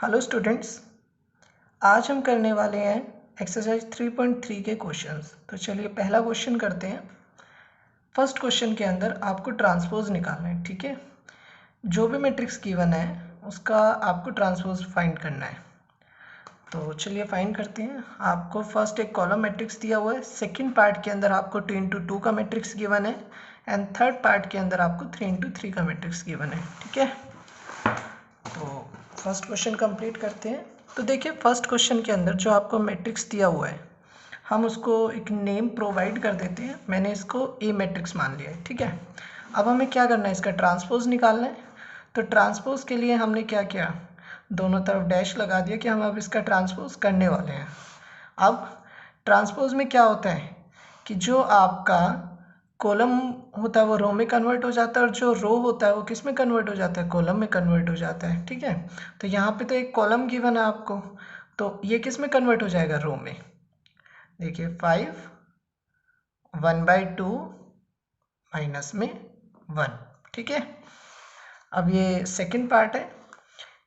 Hello students, आज हम करने वाले हैं एक्सरसाइज 3.3 के क्वेश्चंस। तो चलिए पहला क्वेश्चन करते हैं। फर्स्ट क्वेश्चन के अंदर आपको ट्रांसपोज निकालना है। ठीक है, जो भी मैट्रिक्स गिवन है उसका आपको ट्रांसपोज फाइंड करना है। तो चलिए फाइंड करते हैं। आपको फर्स्ट एक कॉलम मैट्रिक्स दिया हुआ है, सेकंड पार्ट के अंदर आपको 2 × 2 का मैट्रिक्स गिवन है एंड थर्ड पार्ट के अंदर आपको 3 × 3 का मैट्रिक्स गिवन है। ठीक है, तो फर्स्ट क्वेश्चन कंप्लीट करते हैं। तो देखिए फर्स्ट क्वेश्चन के अंदर जो आपको मैट्रिक्स दिया हुआ है हम उसको एक नेम प्रोवाइड कर देते हैं। मैंने इसको ए मैट्रिक्स मान लिया है। ठीक है, अब हमें क्या करना है, इसका ट्रांसपोज निकालना है। तो ट्रांसपोज के लिए हमने क्या किया, दोनों तरफ डैश लगा दिया कि हम अब इसका ट्रांसपोज करने वाले हैं। अब ट्रांसपोज में क्या होता है कि जो आपका कॉलम होता है वो रो में कन्वर्ट हो जाता है और जो रो होता है वो किस में कन्वर्ट हो जाता है, कॉलम में कन्वर्ट हो जाता है। ठीक है, तो यहाँ पे तो एक कॉलम गिवन है आपको, तो ये किस में कन्वर्ट हो जाएगा, रो में। देखिए 5 1/2 माइनस में 1। ठीक है, अब ये सेकंड पार्ट है।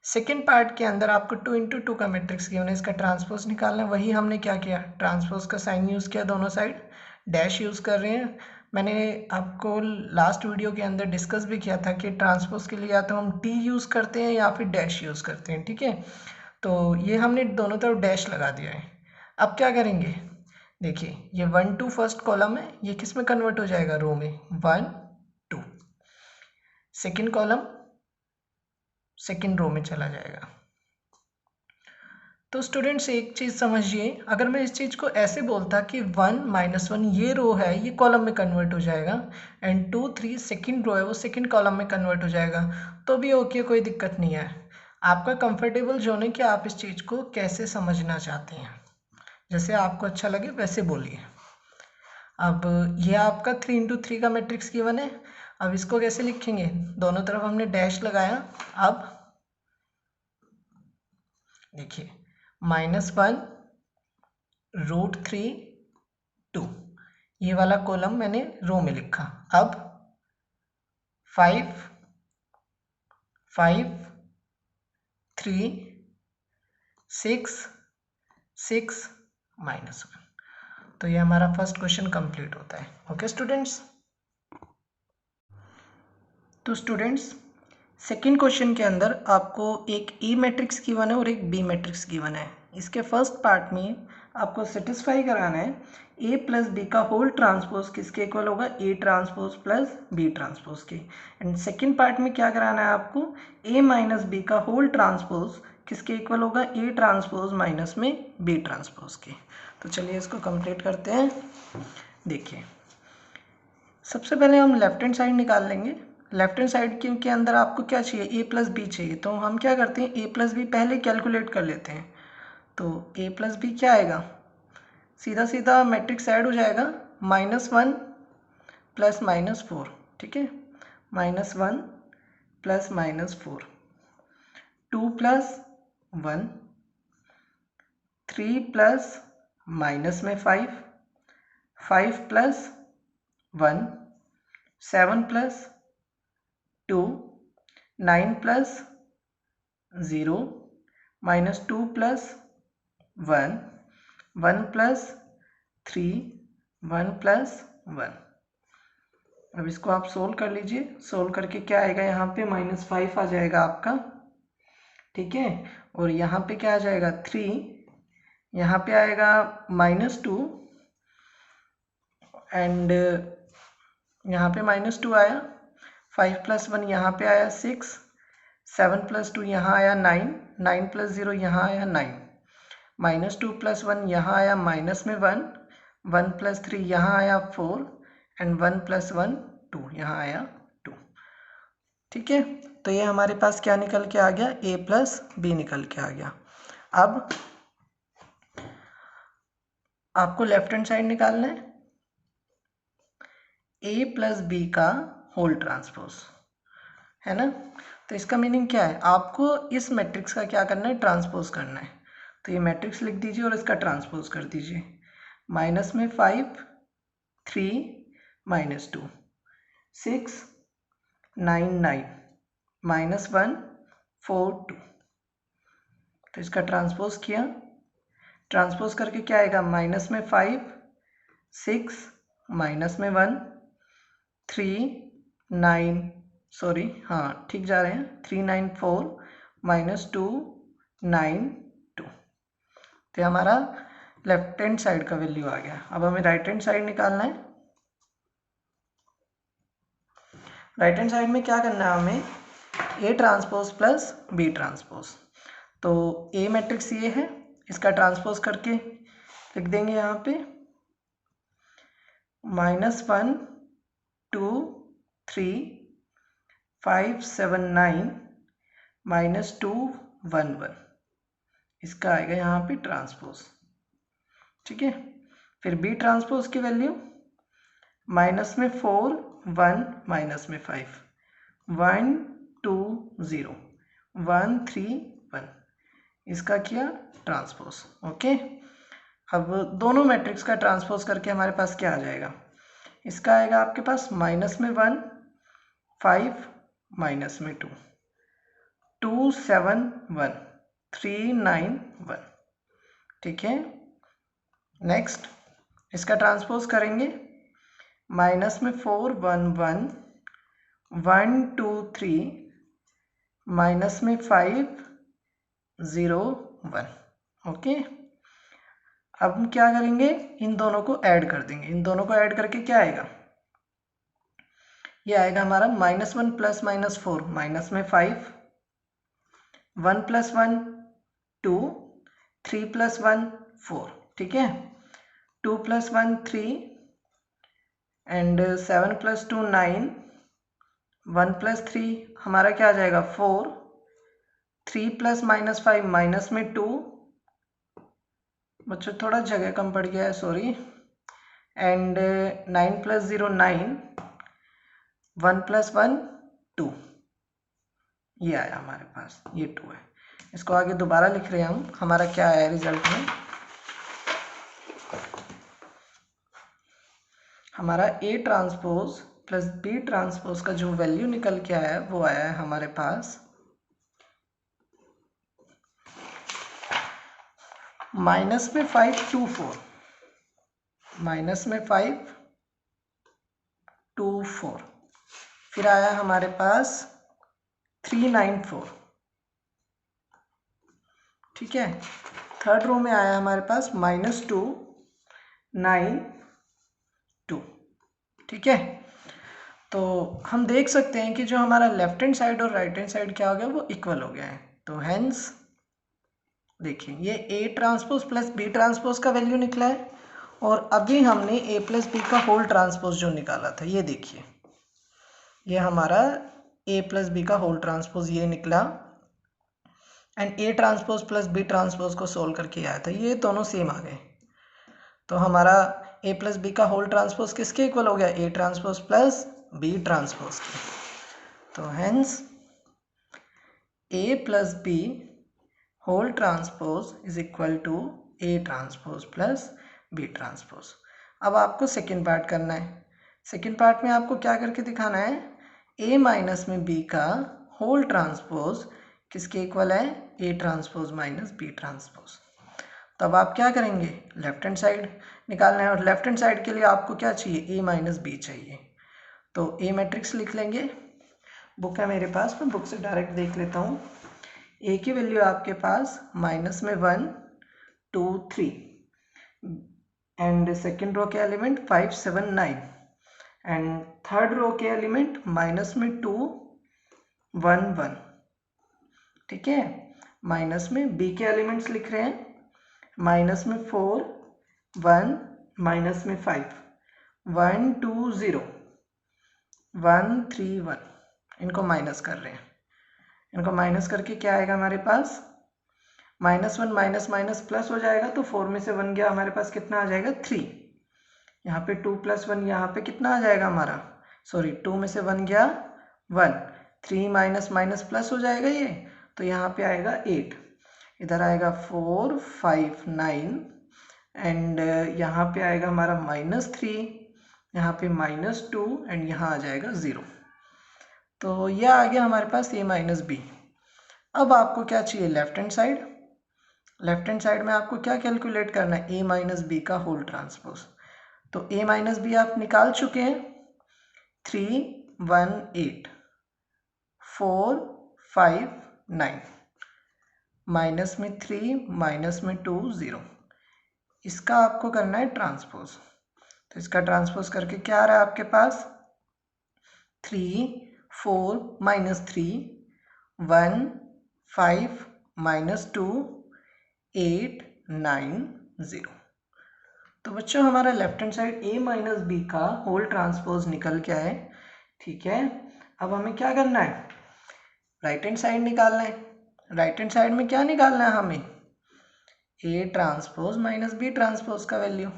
सेकंड पार्ट के अंदर आपको 2 × 2 का मैट्रिक्स गिवन है, इसका ट्रांसपोज निकालना है। वही हमने क्या किया, ट्रांसपोज का साइन यूज़ किया, दोनों साइड डैश यूज़ कर रहे हैं। मैंने आपको लास्ट वीडियो के अंदर डिस्कस भी किया था कि ट्रांसपोज के लिए या तो हम टी यूज़ करते हैं या फिर डैश यूज़ करते हैं। ठीक है, तो ये हमने दोनों तरफ डैश लगा दिया है। अब क्या करेंगे, देखिए ये 1 2 फर्स्ट कॉलम है, ये किस में कन्वर्ट हो जाएगा, रो में। 1 2 सेकेंड कॉलम सेकेंड रो में चला जाएगा। तो स्टूडेंट्स एक चीज़ समझिए, अगर मैं इस चीज़ को ऐसे बोलता कि 1 - 1 ये रो है ये कॉलम में कन्वर्ट हो जाएगा एंड 2 3 सेकेंड रो है वो सेकेंड कॉलम में कन्वर्ट हो जाएगा, तो भी ओके, कोई दिक्कत नहीं है। आपका कंफर्टेबल जोन है कि आप इस चीज़ को कैसे समझना चाहते हैं, जैसे आपको अच्छा लगे वैसे बोलिए। अब ये आपका 3 × 3 का मैट्रिक्स गिवन है। अब इसको कैसे लिखेंगे, दोनों तरफ हमने डैश लगाया। अब देखिए -1 √3 2 ये वाला कॉलम मैंने रो में लिखा। अब 5 5 3 6 6 -1। तो ये हमारा फर्स्ट क्वेश्चन कंप्लीट होता है। ओके स्टूडेंट्स, तो स्टूडेंट्स सेकेंड क्वेश्चन के अंदर आपको एक ई मैट्रिक्स गिवन है और एक बी मैट्रिक्स गिवन है। इसके फर्स्ट पार्ट में आपको सेटिस्फाई कराना है ए प्लस बी का होल ट्रांसपोज किसके इक्वल होगा, A transpose plus B transpose के। एंड सेकेंड पार्ट में क्या कराना है आपको, ए माइनस बी का होल ट्रांसपोज किसके इक्वल होगा, ए ट्रांसपोज माइनस में बी ट्रांसपोज के। तो चलिए इसको कंप्लीट करते हैं। देखिए सबसे पहले हम लेफ्ट हैंड साइड निकाल लेंगे। लेफ्ट हैंड साइड के अंदर आपको क्या चाहिए, ए प्लस बी चाहिए। तो हम क्या करते हैं, ए प्लस बी पहले कैलकुलेट कर लेते हैं। तो ए प्लस बी क्या आएगा, सीधा सीधा मैट्रिक्स ऐड हो जाएगा, -1 प्लस -4। ठीक है, -1 प्लस -4 2 प्लस 1 3 प्लस माइनस में 5 5 plus 1 7 plus 2 9 plus 0 -2 plus 1 1 plus 3 1 plus 1। अब इसको आप सोल्व कर लीजिए। सोल्व करके क्या आएगा, यहाँ पे -5 आ जाएगा आपका। ठीक है, और यहाँ पे क्या आ जाएगा 3, यहाँ पे आएगा -2 एंड यहाँ पे -2 आया। 5 प्लस 1 यहाँ पे आया 6 7 प्लस 2 यहाँ आया 9 9 प्लस 0 यहाँ आया 9 -2 प्लस 1 यहाँ आया माइनस में 1 1 प्लस 3 यहाँ आया 4 एंड 1 प्लस 1 2 यहाँ आया 2। ठीक है, तो ये हमारे पास क्या निकल के आ गया, a प्लस बी निकल के आ गया। अब आपको लेफ्ट हैंड साइड निकालना है, a प्लस बी का होल ट्रांसपोज है ना। तो इसका मीनिंग क्या है, आपको इस मैट्रिक्स का क्या करना है, ट्रांसपोज करना है। तो ये मैट्रिक्स लिख दीजिए और इसका ट्रांसपोज कर दीजिए। माइनस में 5 3 -2 6 9 9 -1 4 2। तो इसका ट्रांसपोज किया, ट्रांसपोज करके क्या आएगा, माइनस में 5, 6, माइनस में 1, 3, 9, सॉरी हाँ ठीक जा रहे हैं, 3, 9, 4, माइनस 2, 9, 2। तो हमारा लेफ्ट हैंड साइड का वैल्यू आ गया। अब हमें राइट हैंड साइड निकालना है। राइट हैंड साइड में क्या करना है हमें, A transpose plus B transpose. तो ए मैट्रिक्स ये है, इसका ट्रांसपोज करके लिख देंगे यहाँ पे -1, 2, 3, 5, 7, 9, -2, 1, 1। इसका आएगा यहाँ पे ट्रांसपोज, ठीक है। फिर बी ट्रांसपोज की वैल्यू माइनस में 4, 1, माइनस में 5, 1, 2, 0, 1, 3, 1। इसका किया ट्रांसपोज, ओके। अब दोनों मैट्रिक्स का ट्रांसपोज करके हमारे पास क्या आ जाएगा, इसका आएगा आपके पास -1, 5, माइनस में 2, 2, 7, 1, 3, 9, 1, ठीक है। नेक्स्ट इसका ट्रांसपोज करेंगे, माइनस में 4, 1, 1, 1, 2, 3, माइनस में 5, 0, 1, ओके। अब हम क्या करेंगे, इन दोनों को ऐड कर देंगे। इन दोनों को ऐड करके क्या आएगा, ये आएगा हमारा -1 प्लस -4, माइनस में 5, 1 प्लस 1, 2, 3 प्लस 1, 4, ठीक है। 2 प्लस 1, 3, एंड 7 प्लस 2, 9, 1 प्लस 3 हमारा क्या आ जाएगा 4, 3 प्लस -5 माइनस में 2, बच्चों थोड़ा जगह कम पड़ गया है, सॉरी, एंड 9 प्लस 0, 9, 1 प्लस 1, 2, ये आया हमारे पास, ये 2 है। इसको आगे दोबारा लिख रहे हैं हम, हमारा क्या आया रिजल्ट में, हमारा A transpose plus B transpose का जो वैल्यू निकल के आया है वो आया है हमारे पास -5, 2, 4, -5, 2, 4। फिर आया हमारे पास 3, 9, 4, ठीक है। थर्ड रो में आया हमारे पास -2, 9, 2, ठीक है। तो हम देख सकते हैं कि जो हमारा लेफ्ट हैंड साइड और राइट हैंड साइड क्या हो गया, वो इक्वल हो गया है। तो हेंस देखिए ये A transpose plus B transpose का वैल्यू निकला है, और अभी हमने ए प्लस बी का होल ट्रांसपोज जो निकाला था, ये देखिए ये हमारा ए प्लस बी का होल ट्रांसपोज ये निकला, and A transpose plus B transpose को सोल्व करके आया था, ये दोनों सेम आ गए। तो हमारा ए प्लस बी का होल ट्रांसपोज किसके इक्वल हो गया, A transpose plus B transpose के। तो hence A plus B whole transpose is equal to A transpose plus B transpose. अब आपको सेकेंड पार्ट करना है। सेकेंड पार्ट में आपको क्या करके दिखाना है, ए माइनस में बी का होल ट्रांसपोज किसके इक्वल है, A transpose minus B transpose. तब आप क्या करेंगे, लेफ्ट हैंड साइड निकालना है, और लेफ्ट हैंड साइड के लिए आपको क्या चाहिए, ए माइनस बी चाहिए। तो ए मैट्रिक्स लिख लेंगे, बुक है मेरे पास, मैं बुक से डायरेक्ट देख लेता हूँ। ए की वैल्यू आपके पास -1, 2, 3, एंड सेकेंड रो के एलिमेंट 5, 7, 9, एंड थर्ड रो के एलिमेंट -2, 1, 1, ठीक है। माइनस में बी के एलिमेंट्स लिख रहे हैं, -4, 1, -5, 1, 2, 0, 1, 3, 1, इनको माइनस कर रहे हैं। इनको माइनस करके क्या आएगा हमारे पास, -1 माइनस माइनस प्लस हो जाएगा, तो 4 में से 1 गया, हमारे पास कितना आ जाएगा 3। यहाँ पे 2 + 1, यहाँ पे कितना आ जाएगा हमारा, सॉरी 2 में से 1 गया 1, 3 माइनस माइनस प्लस हो जाएगा ये, तो यहाँ पे आएगा 8, इधर आएगा 4, 5, 9, एंड यहाँ पे आएगा हमारा -3, यहाँ पे -2, एंड यहाँ आ जाएगा 0। तो यह आ गया हमारे पास a माइनस बी। अब आपको क्या चाहिए, left hand side. Left hand side में आपको क्या कैलकुलेट करना है, ए माइनस बी का होल ट्रांसपोज। तो ए माइनस बी आप निकाल चुके हैं, 318 459 माइनस में 3 माइनस में 2 0, इसका आपको करना है ट्रांसपोज। तो इसका ट्रांसपोज करके क्या आ रहा है आपके पास, 3 4 माइनस 3 1 5 माइनस 2 8 9 0। तो बच्चों हमारा लेफ्ट हैंड साइड ए माइनस बी का होल ट्रांसपोज निकल के आए। ठीक है, अब हमें क्या करना है, राइट हैंड साइड निकालना है। राइट हैंड साइड में क्या निकालना है हमें, A transpose minus B transpose का वैल्यू।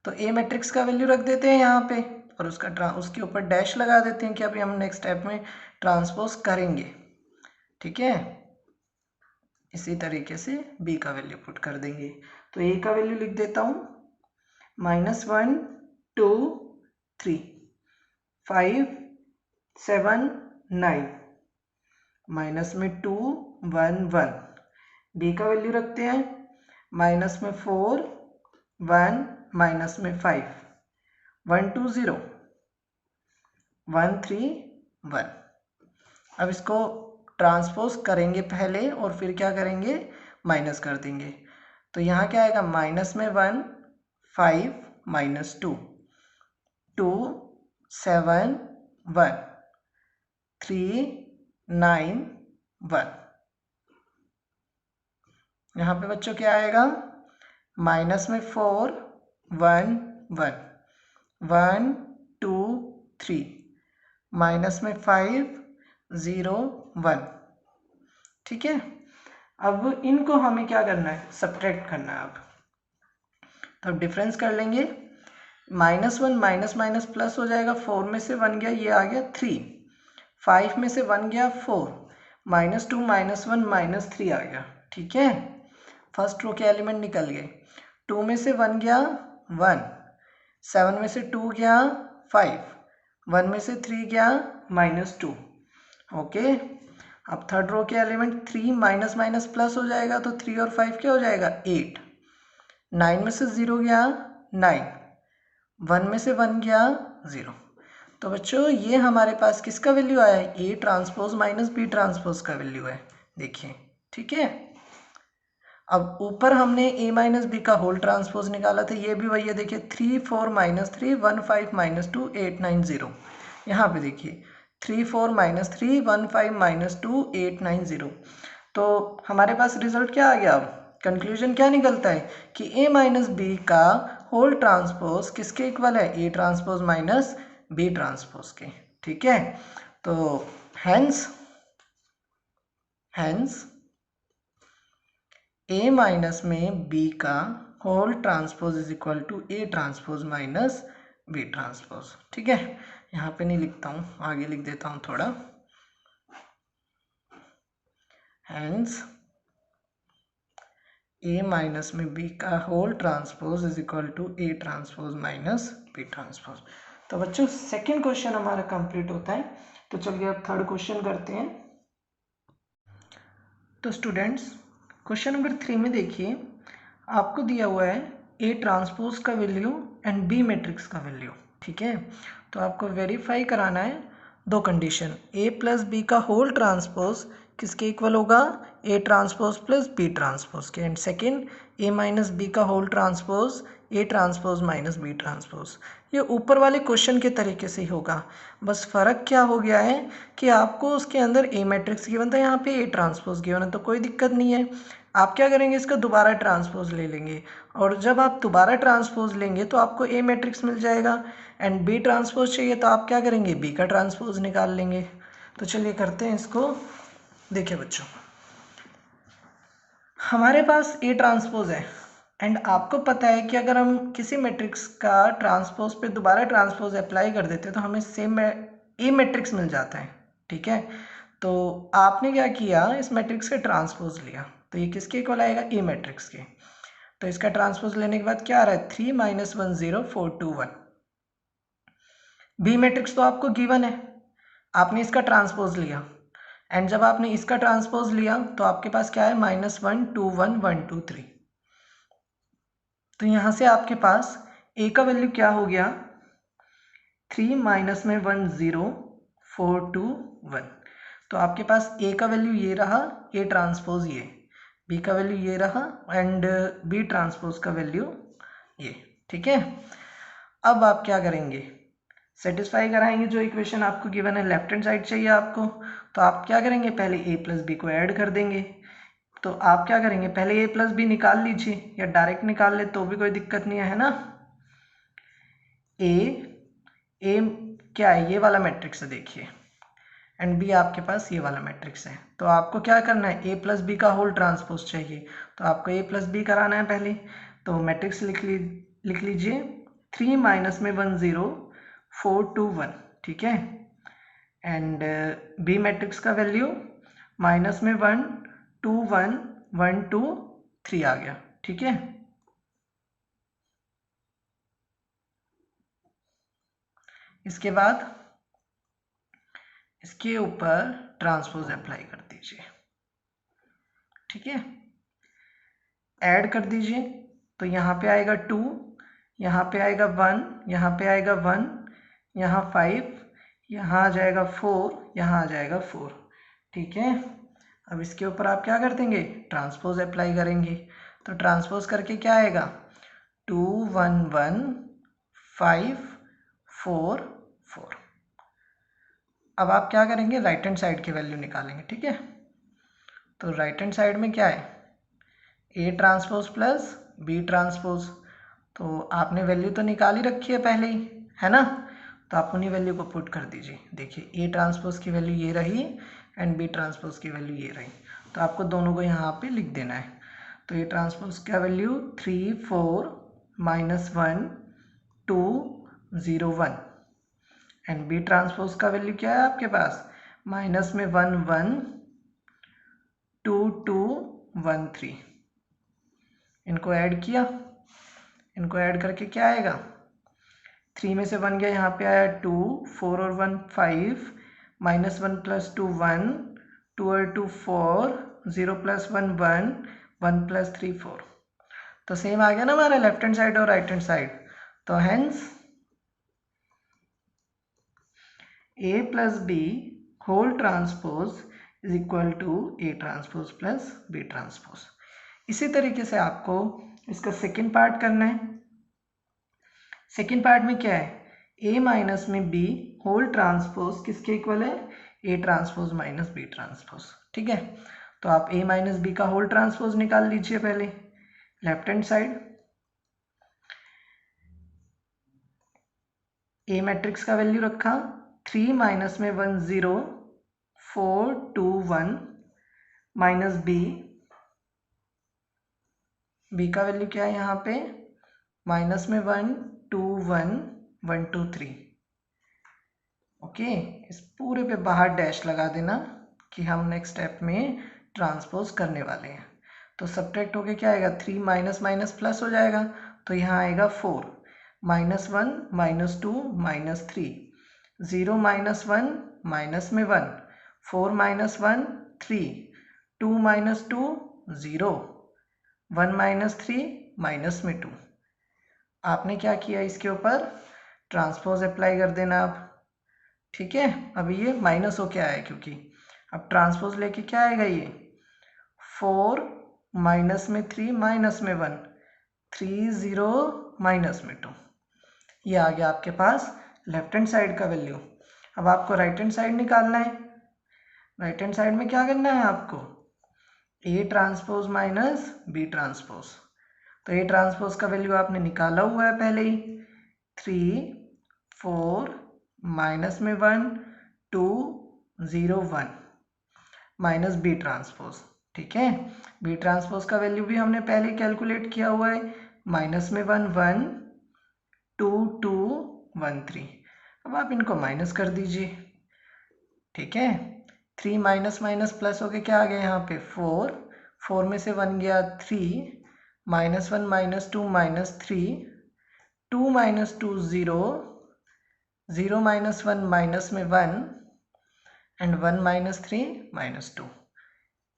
तो ए मैट्रिक्स का वैल्यू रख देते हैं यहाँ पे और उसके ऊपर डैश लगा देते हैं कि अभी हम नेक्स्ट स्टेप में ट्रांसपोज करेंगे। ठीक है, इसी तरीके से बी का वैल्यू पुट कर देंगे। तो ए का वैल्यू लिख देता हूँ, -1 2 3 5 7 9 माइनस में 2 1 1। बी का वैल्यू रखते हैं, माइनस में 4 1 माइनस में 5 1 2 0 1 3 1। अब इसको ट्रांसपोज करेंगे पहले और फिर क्या करेंगे, माइनस कर देंगे। तो यहाँ क्या आएगा, माइनस में 1 5 माइनस 2 2 7 1 3 9 1। यहाँ पे बच्चों क्या आएगा, माइनस में 4 1 1 1 2 3 माइनस में 5 0 1। ठीक है, अब इनको हमें क्या करना है, सब्ट्रैक्ट करना है। अब तो डिफरेंस कर लेंगे, -1 माइनस माइनस प्लस हो जाएगा, 4 में से 1 गया, ये आ गया 3, 5 में से 1 गया 4, -2 -1 -3 आ गया। ठीक है, फर्स्ट रो के एलिमेंट निकल गए। 2 में से 1 गया 1, 7 में से 2 गया 5, 1 में से 3 गया -2। ओके, अब थर्ड रो के एलिमेंट 3 माइनस माइनस प्लस हो जाएगा, तो 3 और 5 क्या हो जाएगा 8, 9 में से 0 गया 9, 1 में से 1 गया 0। तो बच्चों ये हमारे पास किसका वैल्यू आया है, A transpose minus B transpose का वैल्यू है, देखिए। ठीक है, अब ऊपर हमने ए माइनस बी का होल ट्रांसपोज निकाला था, ये भी वही है, देखिए 3 4 -3 1 5 -2 8 9 0। यहाँ पे देखिए 3 4 -3 1 5 -2 8 9 0। तो हमारे पास रिजल्ट क्या आ गया, अब कंक्लूजन क्या निकलता है कि ए माइनस बी का होल ट्रांसपोज किसके इक्वल है, A transpose minus B transpose के। ठीक है, तो हेंस ए माइनस में बी का whole transpose is equal to A transpose minus B transpose. ठीक है, यहाँ पे नहीं लिखता हूँ, आगे लिख देता हूँ थोड़ा। हेंस ए माइनस में बी का whole transpose is equal to A transpose minus B transpose. तो बच्चों सेकंड क्वेश्चन हमारा कंप्लीट होता है। तो चलिए अब थर्ड क्वेश्चन करते हैं। तो स्टूडेंट्स क्वेश्चन नंबर 3 में देखिए, आपको दिया हुआ है ए ट्रांसपोज का वैल्यू एंड बी मैट्रिक्स का वैल्यू। ठीक है, तो आपको वेरीफाई कराना है दो कंडीशन, ए प्लस बी का होल ट्रांसपोज किसके इक्वल होगा, A transpose plus B transpose के, and second A minus B का whole transpose A transpose minus B transpose. ये ऊपर वाले क्वेश्चन के तरीके से ही होगा, बस फ़र्क क्या हो गया है कि आपको उसके अंदर ए मैट्रिक्स गिवन था, यहाँ पे ए ट्रांसपोज गिवन है, तो कोई दिक्कत नहीं है। आप क्या करेंगे, इसका दोबारा ट्रांसपोज ले लेंगे, और जब आप दोबारा ट्रांसपोज लेंगे तो आपको ए मैट्रिक्स मिल जाएगा, एंड बी ट्रांसपोज चाहिए तो आप क्या करेंगे, बी का ट्रांसपोज निकाल लेंगे। तो चलिए करते हैं इसको। देखिए बच्चों, हमारे पास ए ट्रांसपोज है, एंड आपको पता है कि अगर हम किसी मैट्रिक्स का ट्रांसपोज पे दोबारा ट्रांसपोज अप्लाई कर देते हैं तो हमें सेम ए मैट्रिक्स मिल जाता है। ठीक है, तो आपने क्या किया, इस मैट्रिक्स का ट्रांसपोज लिया, तो ये किसके इक्वल आएगा, ए मैट्रिक्स के। तो इसका ट्रांसपोज लेने के बाद क्या आ रहा है, 3 - 1 0 4 2 1। बी मैट्रिक्स तो आपको गिवन है, आपने इसका ट्रांसपोज लिया, एंड जब आपने इसका ट्रांसपोज लिया तो आपके पास क्या है -1 2 1 1 2 3। तो यहाँ से आपके पास a का वैल्यू क्या हो गया 3 माइनस में 1 0 4 2 1। तो आपके पास a का वैल्यू ये रहा, a ट्रांसपोज ये, b का वैल्यू ये रहा एंड b ट्रांसपोज का वैल्यू ये। ठीक है, अब आप क्या करेंगे, सेटिस्फाई कराएंगे जो इक्वेशन आपको गिवन है, लेफ्ट हैंड साइड चाहिए आपको, तो आप क्या करेंगे पहले a प्लस बी को ऐड कर देंगे। तो आप क्या करेंगे पहले a प्लस बी निकाल लीजिए या डायरेक्ट निकाल ले तो भी कोई दिक्कत नहीं है ना। a क्या है ये वाला मैट्रिक्स है देखिए, एंड b आपके पास ये वाला मैट्रिक्स है। तो आपको क्या करना है a प्लस बी का होल ट्रांसपोज चाहिए, तो आपको a प्लस बी कराना है पहले। तो मैट्रिक्स लिख लीजिए 3 माइनस में 1 0 4 2 1। ठीक है, एंड b मैट्रिक्स का वैल्यू माइनस में 1 2 1 1 2 3 आ गया। ठीक है, इसके बाद इसके ऊपर ट्रांसपोज अप्लाई कर दीजिए। ठीक है, ऐड कर दीजिए तो यहाँ पे आएगा 2, यहाँ पे आएगा 1, यहाँ पे आएगा 1, यहाँ 5, यहाँ आ जाएगा 4, यहाँ आ जाएगा 4। ठीक है, अब इसके ऊपर आप क्या कर देंगे ट्रांसपोज अप्लाई करेंगे। तो ट्रांसपोज करके क्या आएगा 2 1 1 5 4 4। अब आप क्या करेंगे राइट हैंड साइड की वैल्यू निकालेंगे। ठीक है, तो राइट हैंड साइड में क्या है A transpose plus B transpose. तो आपने वैल्यू तो निकाल ही रखी है पहले ही, है ना, तो आप उन्हीं वैल्यू को पुट कर दीजिए। देखिए ए ट्रांसपोज की वैल्यू ये रही एंड बी ट्रांसपोज की वैल्यू ये रही, तो आपको दोनों को यहाँ पे लिख देना है। तो ए ट्रांसपोज का value 3 4 minus 1 2 0 1 and B transpose का वैल्यू क्या है आपके पास माइनस में 1 1 2 2 1 3। इनको ऐड किया, इनको ऐड करके क्या आएगा 3 में से 1 गया, यहाँ पे आया 2 4 और 1 5 माइनस 1 प्लस 2 1 2 और 2 4 0 प्लस 1 1 1 प्लस 3 4। तो सेम आ गया ना हमारा लेफ्ट हैंड साइड और राइट हैंड साइड। तो hence a plus B whole transpose is equal to a transpose plus b transpose. इसी तरीके से आपको इसका सेकेंड पार्ट करना है। सेकेंड पार्ट में क्या है a माइनस में b होल ट्रांसपोज किसके इक्वल है a transpose minus b transpose. ठीक है, तो आप a माइनस बी का होल ट्रांसपोज निकाल लीजिए पहले left hand side. a matrix का वैल्यू रखा 3 माइनस में 1 0 4 2 1 माइनस b का वैल्यू क्या है यहाँ पे माइनस में 1 2 1 1 2 3। ओके, इस पूरे पे बाहर डैश लगा देना कि हम नेक्स्ट स्टेप में ट्रांसपोज करने वाले हैं। तो सब्ट्रैक्ट होके क्या आएगा 3 माइनस माइनस प्लस हो जाएगा, तो यहाँ आएगा 4 minus 1 minus 2 minus 3 0 minus 1 minus में 1 4 माइनस 1 3 2 माइनस 2 0 1 माइनस 3 माइनस में 2। आपने क्या किया इसके ऊपर ट्रांसपोज अप्लाई कर देना आप। ठीक है, अभी ये माइनस हो क्या है क्योंकि अब ट्रांसपोज लेके क्या आएगा ये 4 माइनस में 3 माइनस में 1 3 0 माइनस में 2। ये आ गया आपके पास लेफ्ट हैंड साइड का वैल्यू। अब आपको राइट हैंड साइड निकालना है। राइट हैंड साइड में क्या करना है आपको A transpose minus B transpose. तो ए ट्रांसपोज का वैल्यू आपने निकाला हुआ है पहले ही 3 4 माइनस में 1 2 0 1 माइनस बी ट्रांसपोज। ठीक है, बी ट्रांसपोज का वैल्यू भी हमने पहले कैलकुलेट किया हुआ है माइनस में 1 1 2 2 1 3। अब आप इनको माइनस कर दीजिए। ठीक है, 3 माइनस माइनस प्लस हो गया, क्या आ गया यहाँ पे 4 4 में से 1 गया 3 minus 1 minus 2 minus 3 2 minus 2 0 0 minus 1 minus में 1 एंड 1 माइनस 3 माइनस 2।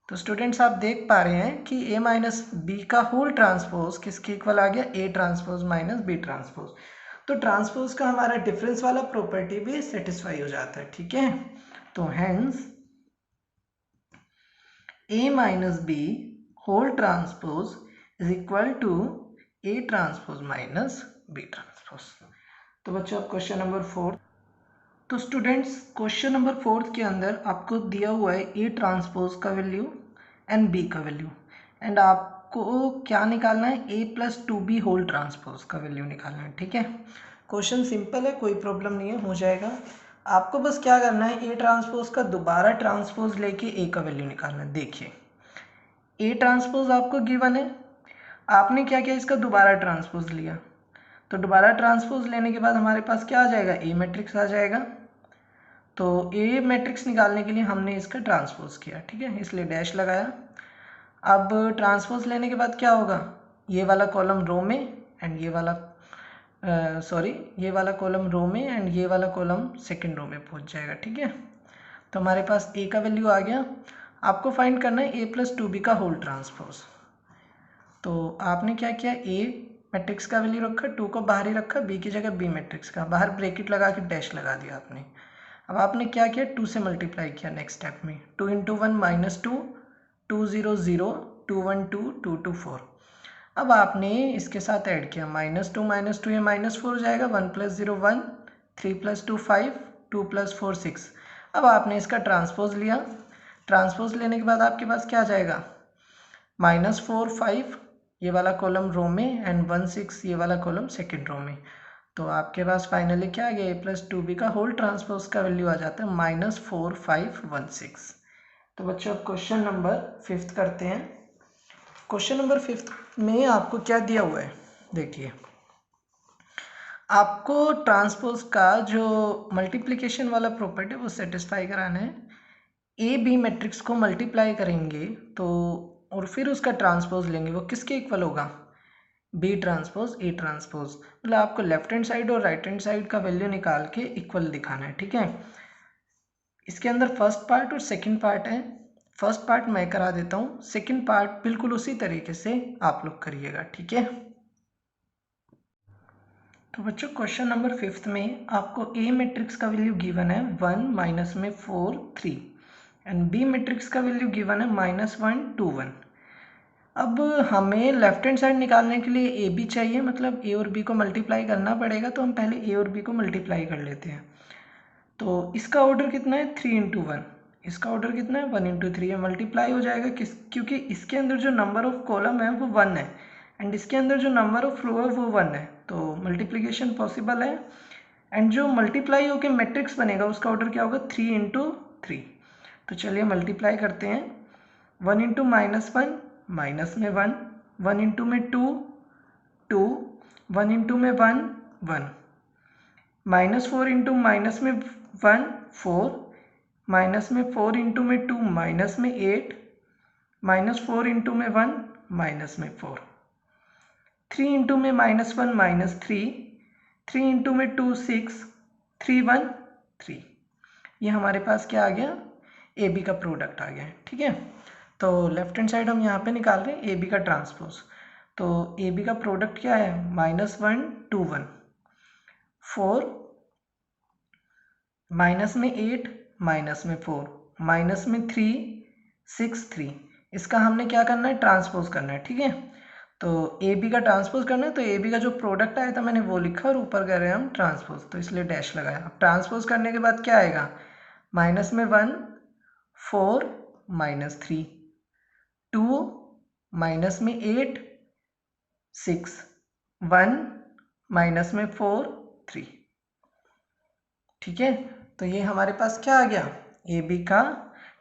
तो स्टूडेंट्स आप देख पा रहे हैं कि a माइनस बी का होल ट्रांसपोज किसके इक्वल आ गया, a transpose minus b transpose. तो ट्रांसपोज का हमारा डिफरेंस वाला प्रॉपर्टी भी सेटिस्फाई हो जाता है, ठीक है। तो hence a minus B whole transpose is equal to a transpose minus b transpose. तो बच्चों अब क्वेश्चन नंबर 4। तो स्टूडेंट्स क्वेश्चन नंबर 4 के अंदर आपको दिया हुआ है ए ट्रांसपोज का वैल्यू एंड बी का वैल्यू, एंड आपको क्या निकालना है, A plus 2b whole transpose का वैल्यू निकालना है, ठीक है। क्वेश्चन सिंपल है, कोई प्रॉब्लम नहीं है, हो जाएगा। आपको बस क्या करना है, ए ट्रांसपोज का दोबारा ट्रांसपोज लेके ए का वैल्यू निकालना है। देखिए ए ट्रांसपोज आपको गिवन है, आपने क्या किया, इसका दोबारा ट्रांसपोज लिया। तो दोबारा ट्रांसपोज लेने के बाद हमारे पास क्या आ जाएगा, ए मैट्रिक्स आ जाएगा। तो ए मैट्रिक्स निकालने के लिए हमने इसका ट्रांसपोज किया, ठीक है, इसलिए डैश लगाया। अब ट्रांसपोज लेने के बाद क्या होगा, ये वाला कॉलम रो में एंड ये वाला ये वाला कॉलम रो में एंड ये वाला कॉलम सेकंड रो में पहुंच जाएगा, ठीक है। तो हमारे पास ए का वैल्यू आ गया। आपको फाइंड करना है ए प्लस 2b का होल ट्रांसपोज। तो आपने क्या किया, ए मैट्रिक्स का वैल्यू रखा, 2 को बाहर ही रखा, बी की जगह बी मैट्रिक्स का, बाहर ब्रैकेट लगा के डैश लगा दिया आपने। अब आपने क्या किया, 2 से मल्टीप्लाई किया नेक्स्ट स्टेप में, 2 इंटू 1 माइनस 2, 2 0 0, 2 1 2, 2 2 4। अब आपने इसके साथ ऐड किया, माइनस टू ये माइनस 4 हो जाएगा, 1 प्लस 0 1, 3 प्लस 2 5, 2 प्लस 4 6। अब आपने इसका ट्रांसपोज लिया। ट्रांसपोज लेने के बाद आपके पास क्या आ जाएगा, -4 5 ये वाला कॉलम रो में एंड 1 6 ये वाला कॉलम सेकेंड रो में। तो आपके पास फाइनली क्या आ गया, ए प्लस 2b का होल ट्रांसपोज का वैल्यू आ जाता है -4 5 1 6। तो बच्चों अब क्वेश्चन नंबर 5 करते हैं। क्वेश्चन नंबर 5 में आपको क्या दिया हुआ है, देखिए आपको ट्रांसपोज का जो मल्टीप्लिकेशन वाला प्रॉपर्टी वो सेटिस्फाई कराना है। ए बी मैट्रिक्स को मल्टीप्लाई करेंगे तो और फिर उसका ट्रांसपोज लेंगे, वो किसके इक्वल होगा, बी ट्रांसपोज ए ट्रांसपोज। मतलब आपको लेफ्ट हैंड साइड और राइट हैंड साइड का वैल्यू निकाल के इक्वल दिखाना है, ठीक है। इसके अंदर फर्स्ट पार्ट और सेकंड पार्ट है। फर्स्ट पार्ट मैं करा देता हूँ, सेकंड पार्ट बिल्कुल उसी तरीके से आप लोग करिएगा, ठीक है। तो बच्चों क्वेश्चन नंबर 5 में आपको ए मैट्रिक्स का वैल्यू गिवन है 1 माइनस में 4 3 एंड बी मैट्रिक्स का वैल्यू गिवन है -1 2 1। अब हमें लेफ्ट हैंड साइड निकालने के लिए ए बी चाहिए, मतलब ए और बी को मल्टीप्लाई करना पड़ेगा। तो हम पहले ए और बी को मल्टीप्लाई कर लेते हैं। तो इसका ऑर्डर कितना है, 3 इंटू 1, इसका ऑर्डर कितना है, 1 इंटू 3। ये मल्टीप्लाई हो जाएगा क्योंकि इसके अंदर जो नंबर ऑफ कॉलम है वो 1 है एंड इसके अंदर जो नंबर ऑफ रो है वो 1 है, तो मल्टीप्लीकेशन पॉसिबल है। एंड जो मल्टीप्लाई होकर मैट्रिक्स बनेगा उसका ऑर्डर क्या होगा, 3 इंटू 3। तो चलिए मल्टीप्लाई करते हैं। 1 इंटू -1 माइनस में 1, 1 इंटू में 2 2, 1 इंटू में 1 1, -4 इंटू माइनस में 1 4, माइनस में 4 इंटू में 2 माइनस में 8, -4 इंटू में 1 माइनस में 4, 3 इंटू में -1 -3, 3 इंटू में 2 6, 3 1 3। ये हमारे पास क्या आ गया, ए बी का प्रोडक्ट आ गया है, ठीक है। तो लेफ्ट हैंड साइड हम यहाँ पे निकाल रहे हैं ए बी का ट्रांसपोज। तो ए बी का प्रोडक्ट क्या है, -1 2 1, 4 माइनस में 8 माइनस में 4 माइनस में 3 6 3। इसका हमने क्या करना है, ट्रांसपोज करना है, ठीक है। तो ए बी का ट्रांसपोज करना है, तो ए बी का जो प्रोडक्ट आया था मैंने वो लिखा और ऊपर कर रहे हैं हम ट्रांसपोज, तो इसलिए डैश लगाया। अब ट्रांसपोज करने के बाद क्या आएगा, -1 4 -3, 2 माइनस में 8 6, 1 माइनस में 4 3, ठीक है। तो ये हमारे पास क्या आ गया, ए बी का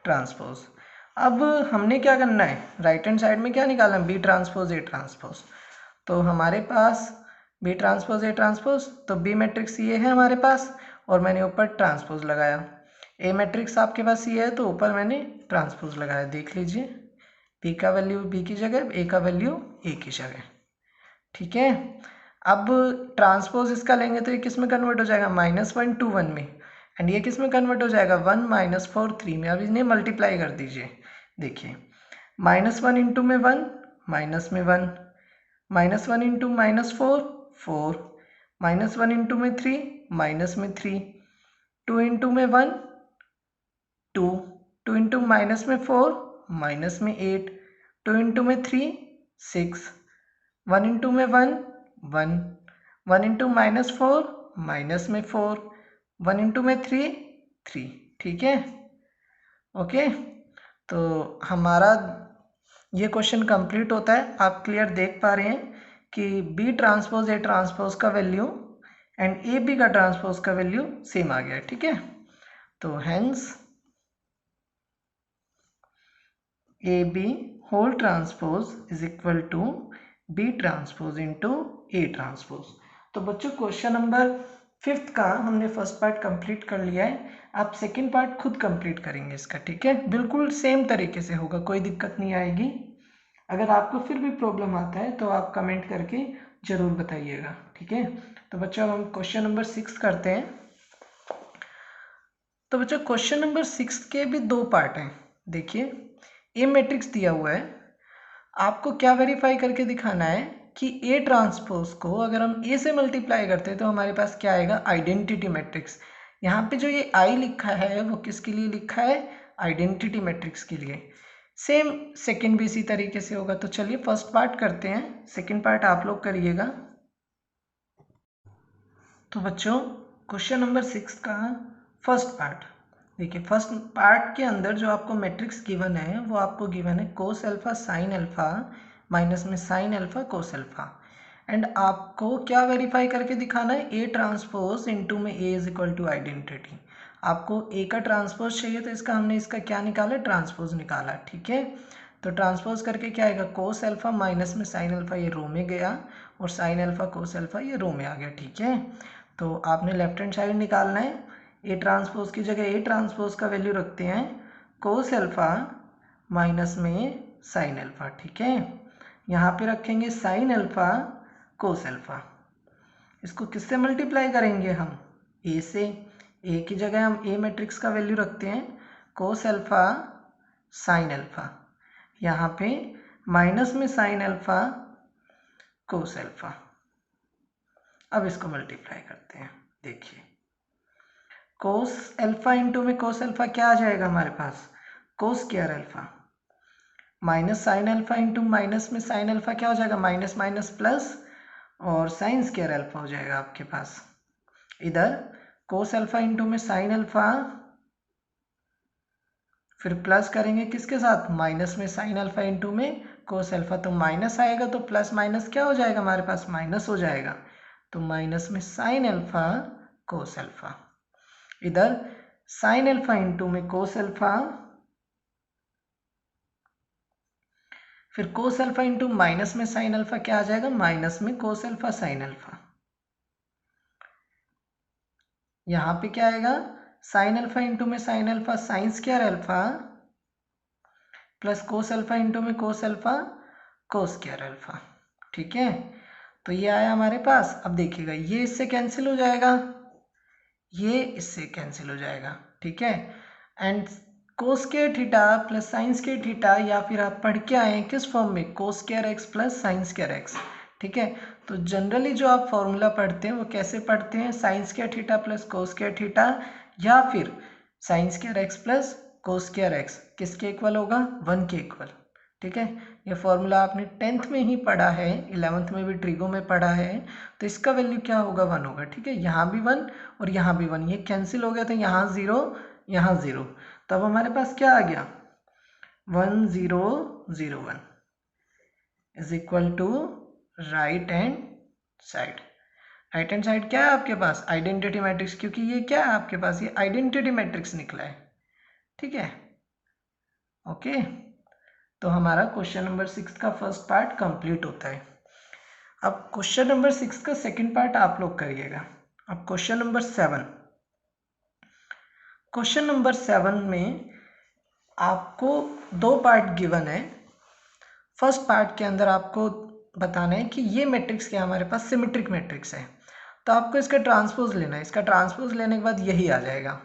ट्रांसपोज। अब हमने क्या करना है, राइट हैंड साइड में क्या निकालना है, बी ट्रांसपोज ए ट्रांसपोज। तो हमारे पास बी ट्रांसपोज ए ट्रांसपोज, तो बी मैट्रिक्स ये है हमारे पास और मैंने ऊपर ट्रांसपोज लगाया। ए मैट्रिक्स आपके पास ये है तो ऊपर मैंने ट्रांसपोज लगाया, देख लीजिए, बी का वैल्यू बी की जगह, ए का वैल्यू ए की जगह, ठीक है। अब ट्रांसपोज इसका लेंगे तो ये किस में कन्वर्ट हो जाएगा, -1 2 1 में, एंड ये किस में कन्वर्ट हो जाएगा 1 माइनस 4 3 में। अब इन्हें मल्टीप्लाई कर दीजिए। देखिए -1 इंटू में 1 माइनस में 1, -1 इंटू -4 4, -1 इंटू में 3 माइनस में 3, 2 इंटू में 1 2, 2 इंटू माइनस में 4 माइनस में 8, 2 इंटू में 3 6, 1 इंटू में 1 1, 1 इंटू -4 माइनस में 4, 1 इंटू में 3 3। ठीक है, ओके। तो हमारा ये क्वेश्चन कंप्लीट होता है। आप क्लियर देख पा रहे हैं कि बी ट्रांसपोज ए ट्रांसपोज का वैल्यू एंड ए बी का ट्रांसपोज का वैल्यू सेम आ गया। ठीक है, तो hence A B whole transpose is equal to B transpose into A transpose. तो बच्चों क्वेश्चन नंबर 5th का हमने फर्स्ट पार्ट कंप्लीट कर लिया है। आप सेकंड पार्ट खुद कंप्लीट करेंगे इसका। ठीक है, बिल्कुल सेम तरीके से होगा, कोई दिक्कत नहीं आएगी। अगर आपको फिर भी प्रॉब्लम आता है तो आप कमेंट करके ज़रूर बताइएगा। ठीक है, तो बच्चों हम क्वेश्चन नंबर 6 करते हैं। तो बच्चों क्वेश्चन नंबर 6 के भी 2 पार्ट हैं। देखिए ए मैट्रिक्स दिया हुआ है, आपको क्या वेरीफाई करके दिखाना है कि ए ट्रांसपोज को अगर हम ए से मल्टीप्लाई करते हैं तो हमारे पास क्या आएगा, आइडेंटिटी मैट्रिक्स। यहाँ पे जो ये आई लिखा है वो किसके लिए लिखा है, आइडेंटिटी मैट्रिक्स के लिए। सेम सेकंड भी इसी तरीके से होगा। तो चलिए फर्स्ट पार्ट करते हैं, सेकंड पार्ट आप लोग करिएगा। तो बच्चों क्वेश्चन नंबर 6 का फर्स्ट पार्ट देखिए। फर्स्ट पार्ट के अंदर जो आपको मैट्रिक्स गिवन है वो आपको गिवन है cos alpha sine alpha minus में sine alpha cos alpha. And आपको क्या वेरीफाई करके दिखाना है, ए ट्रांसपोज इनटू में ए इज इक्वल टू आइडेंटिटी। आपको ए का ट्रांसपोज चाहिए तो इसका हमने इसका क्या निकाला, ट्रांसपोज निकाला। ठीक है, तो ट्रांसपोज करके क्या आएगा, कोस अल्फा माइनस में साइन अल्फा ये रो में गया और साइन अल्फा कोस अल्फा ये रो में आ गया। ठीक है, तो आपने लेफ्ट हैंड साइड निकालना है। ए ट्रांसपोज की जगह ए ट्रांसपोज का वैल्यू रखते हैं कोस अल्फा माइनस में साइन अल्फा। ठीक है, यहाँ पे रखेंगे साइन अल्फा कोस अल्फा। इसको किससे मल्टीप्लाई करेंगे हम, ए से। ए की जगह हम ए मैट्रिक्स का वैल्यू रखते हैं कोस अल्फा साइन अल्फा, यहाँ पे माइनस में साइन अल्फा कोस अल्फा। अब इसको मल्टीप्लाई करते हैं। देखिए कोस अल्फा इंटू में कोस अल्फा क्या आ जाएगा हमारे पास, cos square alpha, minus sine alpha into minus में साइन अल्फा क्या हो जाएगा, माइनस माइनस प्लस और साइन स्क्वायर अल्फा हो जाएगा आपके पास। इधर कोस अल्फा इंटू में साइन अल्फा, फिर प्लस करेंगे किसके साथ, माइनस में साइन अल्फा इंटू में कोस अल्फा। तो माइनस आएगा तो प्लस माइनस क्या हो जाएगा हमारे पास, माइनस हो जाएगा। तो माइनस में साइन अल्फा कोस अल्फा, इधर साइन अल्फा इंटू में कोस अल्फा, फिर कोस अल्फा इंटू माइनस में साइन अल्फा क्या आ जाएगा, माइनस में कोस अल्फा साइन अल्फा। यहाँ पे क्या आएगा, साइन अल्फा इंटू में sine alpha sine square alpha plus cos alpha into में cos alpha cos square alpha. ठीक है, तो ये आया हमारे पास। अब देखिएगा ये इससे कैंसिल हो जाएगा, ये इससे कैंसिल हो जाएगा। ठीक है, and cos square theta plus sine square theta, या फिर आप पढ़ के आए हैं किस फॉर्म में, cos square x plus sine square x. ठीक है, तो जनरली जो आप फॉर्मूला पढ़ते हैं वो कैसे पढ़ते हैं, sine square theta plus cos square theta, या फिर sine square x plus cos square x किसके इक्वल होगा, 1 के इक्वल। ठीक है, ये फॉर्मूला आपने 10th में ही पढ़ा है, 11th में भी ट्रिगो में पढ़ा है। तो इसका वैल्यू क्या होगा, 1 होगा। ठीक है, यहाँ भी 1 और यहाँ भी 1, ये कैंसिल हो गया तो यहाँ 0 यहाँ 0। तब हमारे पास क्या आ गया, 1 0 0 1 is equal to right hand side. Right hand side क्या है आपके पास, आइडेंटिटी मैट्रिक्स, क्योंकि ये क्या है आपके पास, ये आइडेंटिटी मैट्रिक्स निकला है। ठीक है, ओके। तो हमारा क्वेश्चन नंबर 6 का फर्स्ट पार्ट कंप्लीट होता है। अब क्वेश्चन नंबर 6 का सेकंड पार्ट आप लोग करिएगा। अब क्वेश्चन नंबर 7, क्वेश्चन नंबर 7 में आपको 2 पार्ट गिवन है। फर्स्ट पार्ट के अंदर आपको बताना है कि ये मैट्रिक्स क्या हमारे पास सिमेट्रिक मैट्रिक्स है। तो आपको इसका ट्रांसपोज लेना है। इसका ट्रांसपोज लेने के बाद यही आ जाएगा।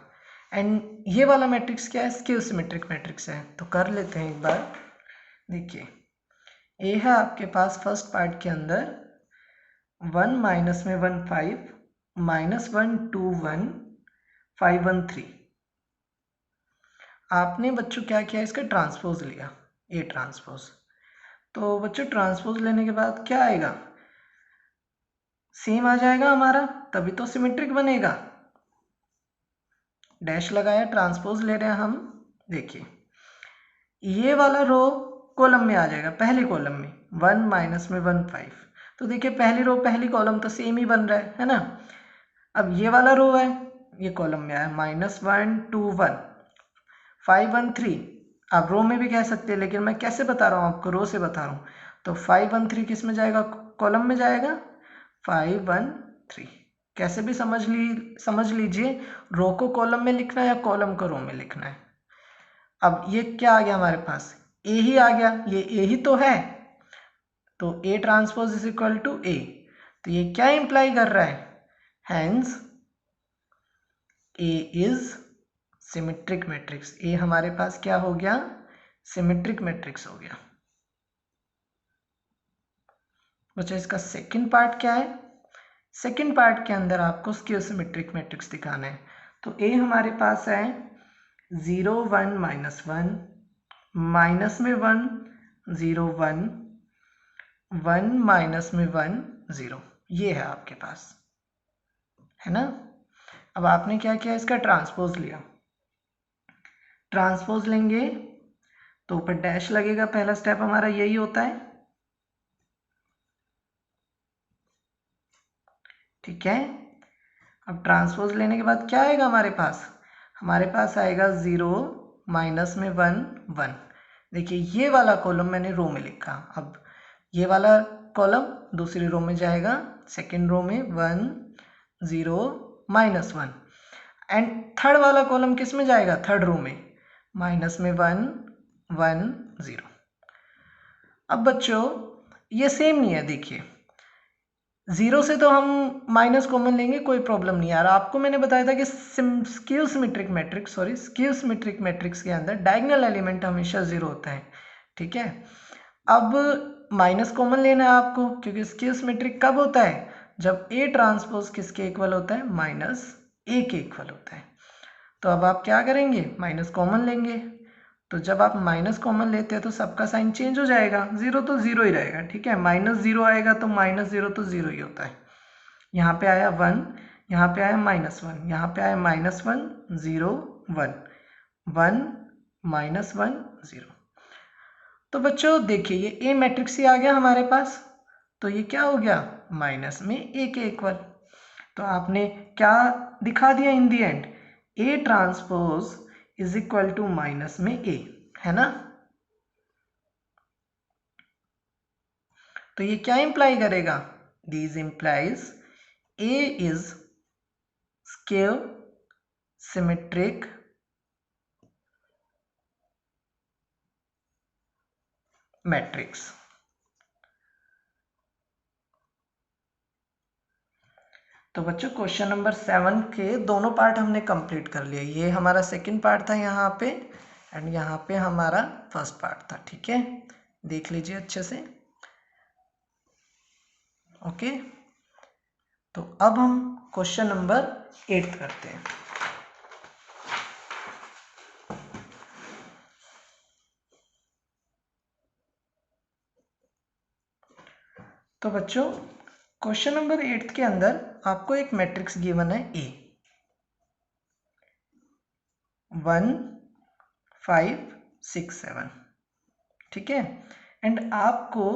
एंड ये वाला मैट्रिक्स क्या है, स्क्यू सिमेट्रिक मैट्रिक्स है। तो कर लेते हैं एक बार। देखिए ए है आपके पास फर्स्ट पार्ट के अंदर 1 माइनस में 1 5 माइनस 1 2 1 5 1 3। आपने बच्चों क्या किया, इसका ट्रांसपोज लिया, ए ट्रांसपोज। तो बच्चों ट्रांसपोज लेने के बाद क्या आएगा, सेम आ जाएगा हमारा, तभी तो सिमेट्रिक बनेगा। डैश लगाया, ट्रांसपोज ले रहे हैं हम। देखिए ये वाला रो कॉलम में आ जाएगा, पहले कॉलम में 1 माइनस में 1 5। तो देखिए पहली रो पहली कॉलम तो सेम ही बन रहा है ना। अब ये वाला रो है, ये कॉलम में आया माइनस 1 2 1 5 1 3। आप रो में भी कह सकते हैं, लेकिन मैं कैसे बता रहा हूँ आपको, रो से बता रहा हूँ। तो 5 1 3 किस में जाएगा, कॉलम में जाएगा 5 1 3। कैसे भी समझ लीजिए, रो को कॉलम में लिखना है या कॉलम को रो में लिखना है। अब ये क्या आ गया हमारे पास, ए ही आ गया, ये ए ही तो है। तो A transpose is equal to A. तो ये क्या इंप्लाई कर रहा है, hence A is symmetric matrix. A हमारे पास क्या हो गया, सिमेट्रिक मैट्रिक्स हो गया। बच्चों इसका सेकंड पार्ट क्या है, सेकंड पार्ट के अंदर आपको स्क्यू सिमेट्रिक मैट्रिक्स दिखाना है। तो ए हमारे पास है 0 1 माइनस 1 माइनस में 1 0 1 1 माइनस में 1 0। ये है आपके पास, है ना। अब आपने क्या किया, इसका ट्रांसपोज लिया। ट्रांसपोज लेंगे तो ऊपर डैश लगेगा, पहला स्टेप हमारा यही होता है, ठीक है। अब ट्रांसपोज लेने के बाद क्या आएगा हमारे पास आएगा 0 माइनस में 1 1। देखिए ये वाला कॉलम मैंने रो में लिखा। अब ये वाला कॉलम दूसरी रो में जाएगा, सेकेंड रो में 1 0 माइनस 1। एंड थर्ड वाला कॉलम किस में जाएगा, थर्ड रो में, माइनस में 1 1 0। अब बच्चों ये सेम नहीं है, देखिए 0 से तो हम माइनस कॉमन लेंगे, कोई प्रॉब्लम नहीं आ रहा। आपको मैंने बताया था कि स्क्यू सिमेट्रिक मैट्रिक्स के अंदर डायगोनल एलिमेंट हमेशा 0 होता है, ठीक है। अब माइनस कॉमन लेना है आपको, क्योंकि स्क्यू सिमेट्रिक कब होता है, जब ए ट्रांसपोज किसके इक्वल होता है, माइनस ए के इक्वल होता है। तो अब आप क्या करेंगे, माइनस कॉमन लेंगे। तो जब आप माइनस कॉमन लेते हैं तो सबका साइन चेंज हो जाएगा, 0 तो 0 ही रहेगा, ठीक है। माइनस 0 आएगा तो माइनस 0 तो 0 ही होता है। यहाँ पे आया 1, यहाँ पे आया माइनस 1, यहाँ पे आया माइनस 1 0 1 1 माइनस 1 0। तो बच्चों देखिए ये ए मैट्रिक्स ही आ गया हमारे पास। तो ये क्या हो गया, माइनस में ए के इक्वल। तो आपने क्या दिखा दिया in the end, A transpose is equal to minus में ए, है ना। तो ये क्या इंप्लाई करेगा, this implies A is skew symmetric matrix. तो बच्चों क्वेश्चन नंबर 7 के दोनों पार्ट हमने कंप्लीट कर लिए। ये हमारा सेकंड पार्ट था यहाँ पे, एंड यहाँ पे हमारा फर्स्ट पार्ट था, ठीक है। देख लीजिए अच्छे से, ओके। तो अब हम क्वेश्चन नंबर 8 करते हैं। तो बच्चों क्वेश्चन नंबर 8 के अंदर आपको एक मैट्रिक्स गिवन है ए 1 5 6 7, ठीक है। एंड आपको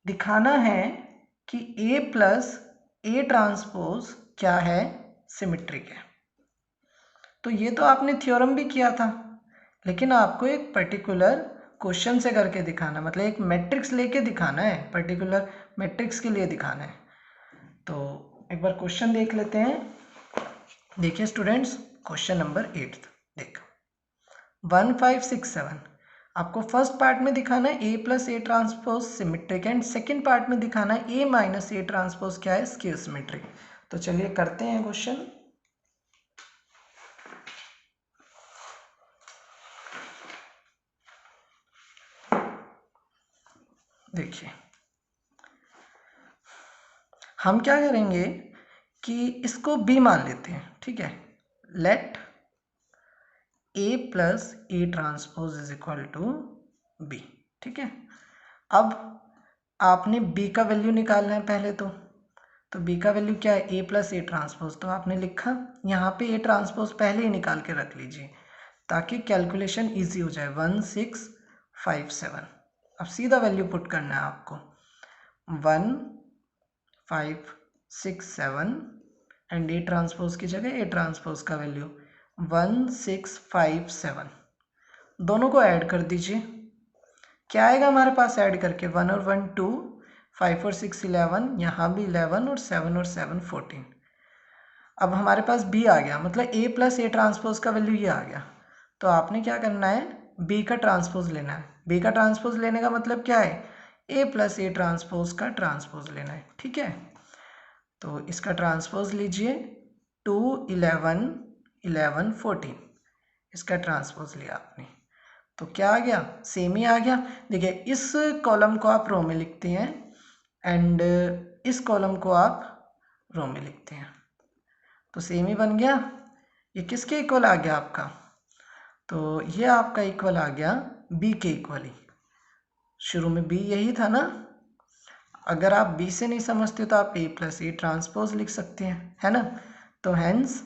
दिखाना है कि ए प्लस ए ट्रांसपोज क्या है, सिमेट्रिक है। तो ये तो आपने थ्योरम भी किया था, लेकिन आपको एक पर्टिकुलर क्वेश्चन से करके दिखाना, मतलब एक मैट्रिक्स लेके दिखाना है, पर्टिकुलर मैट्रिक्स के लिए दिखाना है। तो एक बार क्वेश्चन देख लेते हैं। देखिए स्टूडेंट्स, क्वेश्चन नंबर 8 देखो 1 5 6 7। आपको फर्स्ट पार्ट में दिखाना है A plus A transpose symmetric and second part में दिखाना है ए माइनस ए ट्रांसपोज क्या है, स्क्यू सिमेट्रिक। तो चलिए करते हैं क्वेश्चन। देखिए हम क्या करेंगे कि इसको बी मान लेते हैं, ठीक है। Let A plus A transpose is equal to B, ठीक है। अब आपने बी का वैल्यू निकालना है पहले तो बी का वैल्यू क्या है, ए प्लस ए ट्रांसपोज। तो आपने लिखा यहाँ पे ए ट्रांसपोज पहले ही निकाल के रख लीजिए ताकि कैलकुलेशन इजी हो जाए। 1657। अब सीधा वैल्यू पुट करना है आपको 1567 एंड ए ट्रांसपोज की जगह ए ट्रांसपोज का वैल्यू 1657। दोनों को ऐड कर दीजिए, क्या आएगा हमारे पास ऐड करके 1 और 1 2, 5 और 6 11, यहाँ भी 11 और 7 और 7 14। अब हमारे पास बी आ गया, मतलब ए प्लस ए ट्रांसपोज का वैल्यू ये आ गया। तो आपने क्या करना है, बी का ट्रांसपोज लेना है। बी का ट्रांसपोज लेने का मतलब क्या है, ए प्लस ए ट्रांसपोज का ट्रांसपोज लेना है, ठीक है। तो इसका ट्रांसपोज लीजिए 2 11 11 14, इसका ट्रांसपोज लिया आपने तो क्या आ गया, सेम ही आ गया। देखिए इस कॉलम को आप रो में लिखते हैं एंड इस कॉलम को आप रो में लिखते हैं तो सेम ही बन गया। ये किसके इक्वल आ गया आपका, तो ये आपका इक्वल आ गया बी के इक्वल ही। शुरू में बी यही था ना, अगर आप बी से नहीं समझते तो आप ए प्लस ए ट्रांसपोज लिख सकते हैं, है ना। तो hence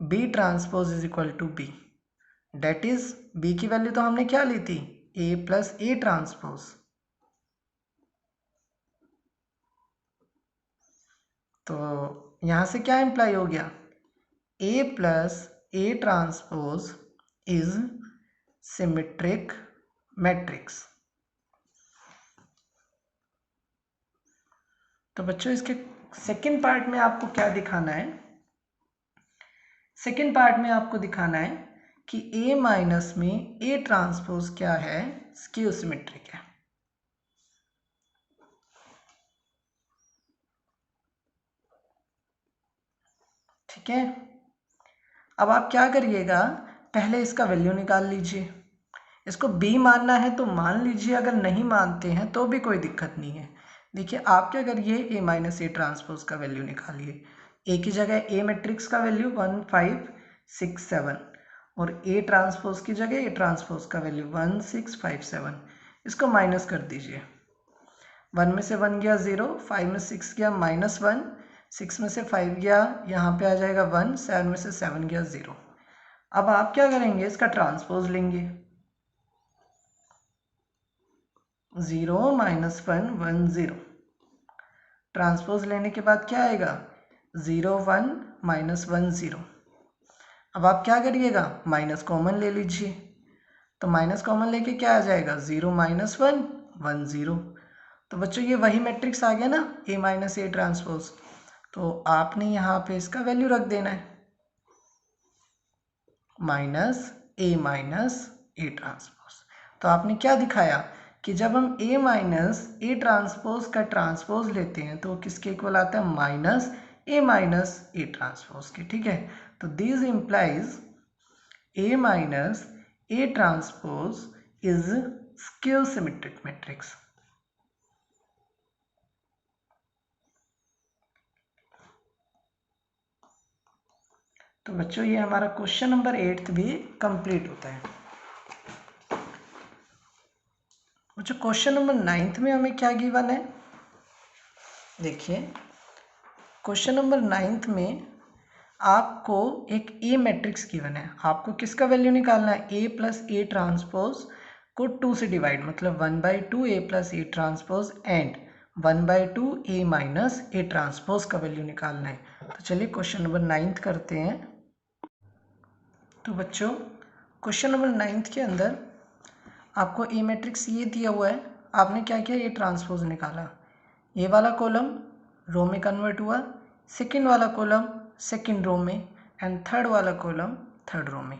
B transpose is equal to B, that is B की वैल्यू तो हमने क्या ली थी, ए प्लस ए ट्रांसपोज। तो यहां से क्या इंप्लाई हो गया, A plus A transpose is symmetric matrix. तो बच्चों इसके सेकेंड पार्ट में आपको क्या दिखाना है, सेकेंड पार्ट में आपको दिखाना है कि ए माइनस में ए ट्रांसपोज क्या है, स्क्यू सिमेट्रिक है। ठीक है, अब आप क्या करिएगा, पहले इसका वैल्यू निकाल लीजिए। इसको बी मानना है तो मान लीजिए, अगर नहीं मानते हैं तो भी कोई दिक्कत नहीं है। देखिए आप क्या करिए, ए माइनस ए ट्रांसपोज का वैल्यू निकालिए। ए की जगह ए मैट्रिक्स का वैल्यू 1567 और ए ट्रांसपोज की जगह ए ट्रांसपोज का वैल्यू 1657। इसको माइनस कर दीजिए, 1 में से 1 गया 0, 5 में 6 गया -1, 6 में से 5 गया, यहाँ पे आ जाएगा 1, 7 में से 7 गया 0। अब आप क्या करेंगे, इसका ट्रांसपोज लेंगे, 0 -1 1 0। ट्रांसपोज लेने के बाद क्या आएगा, 0 1 -1 0। अब आप क्या करिएगा, माइनस कॉमन ले लीजिए। तो माइनस कॉमन लेके क्या आ जाएगा, 0 -1 1 0। तो बच्चों ये वही मैट्रिक्स आ गया ना, ए माइनस ए ट्रांसपोज। तो आपने यहाँ पे इसका वैल्यू रख देना है, माइनस ए ट्रांसपोज। तो आपने क्या दिखाया कि जब हम ए माइनस ए ट्रांसपोज का ट्रांसपोज लेते हैं तो किसके इक्वल आता है, माइनस ए ट्रांसपोज के। ठीक है, तो this implies A minus A transpose is skew symmetric matrix. तो बच्चों ये हमारा क्वेश्चन नंबर 8 भी कंप्लीट होता है। बच्चों क्वेश्चन नंबर 9 में हमें क्या गिवन है, देखिए क्वेश्चन नंबर 9 में आपको एक ए मैट्रिक्स गिवन है। आपको किसका वैल्यू निकालना है, ए प्लस ए ट्रांसपोज को 2 से डिवाइड, मतलब 1/2 A plus A transpose and 1/2 A minus A transpose का वैल्यू निकालना है। तो चलिए क्वेश्चन नंबर 9 करते हैं। तो बच्चों क्वेश्चन नंबर 9 के अंदर आपको ए मैट्रिक्स ये दिया हुआ है, आपने क्या किया, ये ट्रांसपोज निकाला। ये वाला कॉलम रो में कन्वर्ट हुआ, सेकंड वाला कॉलम सेकंड रो में एंड थर्ड वाला कॉलम थर्ड रो में।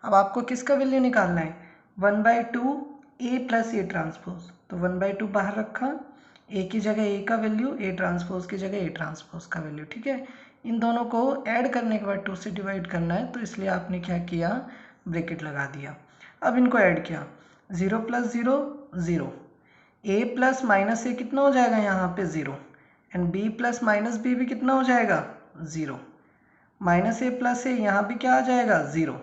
अब आपको किसका वैल्यू निकालना है, 1/2 ए प्लस ए ट्रांसपोज। तो 1/2 बाहर रखा, ए की जगह ए का वैल्यू, ए ट्रांसपोज की जगह ए ट्रांसपोज का वैल्यू, ठीक है। इन दोनों को ऐड करने के बाद 2 से डिवाइड करना है, तो इसलिए आपने क्या किया, ब्रैकेट लगा दिया। अब इनको ऐड किया, 0 + 0 0, ए प्लस माइनस ए कितना हो जाएगा यहाँ पे 0, and B plus minus B भी कितना हो जाएगा 0, माइनस ए प्लस ए यहाँ भी क्या आ जाएगा 0,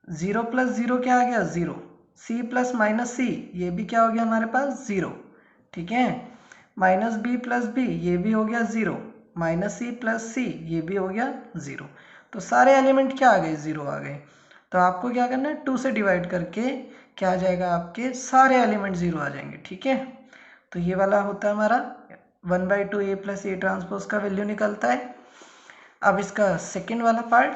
0 + 0 क्या आ गया 0, सी प्लस माइनस सी ये भी क्या हो गया हमारे पास 0, ठीक है। माइनस बी प्लस बी ये भी हो गया 0, माइनस सी प्लस सी ये भी हो गया 0। तो सारे एलिमेंट क्या आ गए 0 आ गए। तो आपको क्या करना है, 2 से डिवाइड करके क्या आ जाएगा, आपके सारे एलिमेंट 0 आ जाएंगे, ठीक है। तो ये वाला होता है हमारा 1/2 ए प्लस ए ट्रांसपोज का वैल्यू निकलता है। अब इसका सेकेंड वाला पार्ट,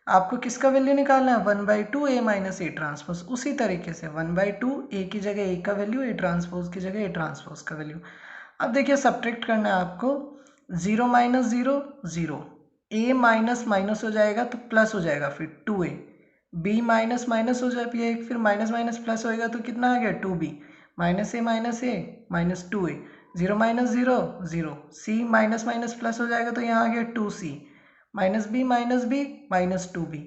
आपको किसका वैल्यू निकालना है, 1/2 ए माइनस ए ट्रांसपोज। उसी तरीके से 1/2 ए की जगह ए का वैल्यू, ए ट्रांसपोज की जगह ए ट्रांसपोज का वैल्यू। अब देखिए सब्ट्रैक्ट करना है आपको, 0 - 0 0, ए माइनस माइनस हो जाएगा तो प्लस हो जाएगा, फिर 2a, b माइनस माइनस हो जाएगा, फिर माइनस माइनस प्लस होएगा तो कितना आ गया 2b, -a minus 2a, 0 - 0 0, c minus minus plus हो जाएगा तो यहाँ आ गया 2c, -b minus 2b,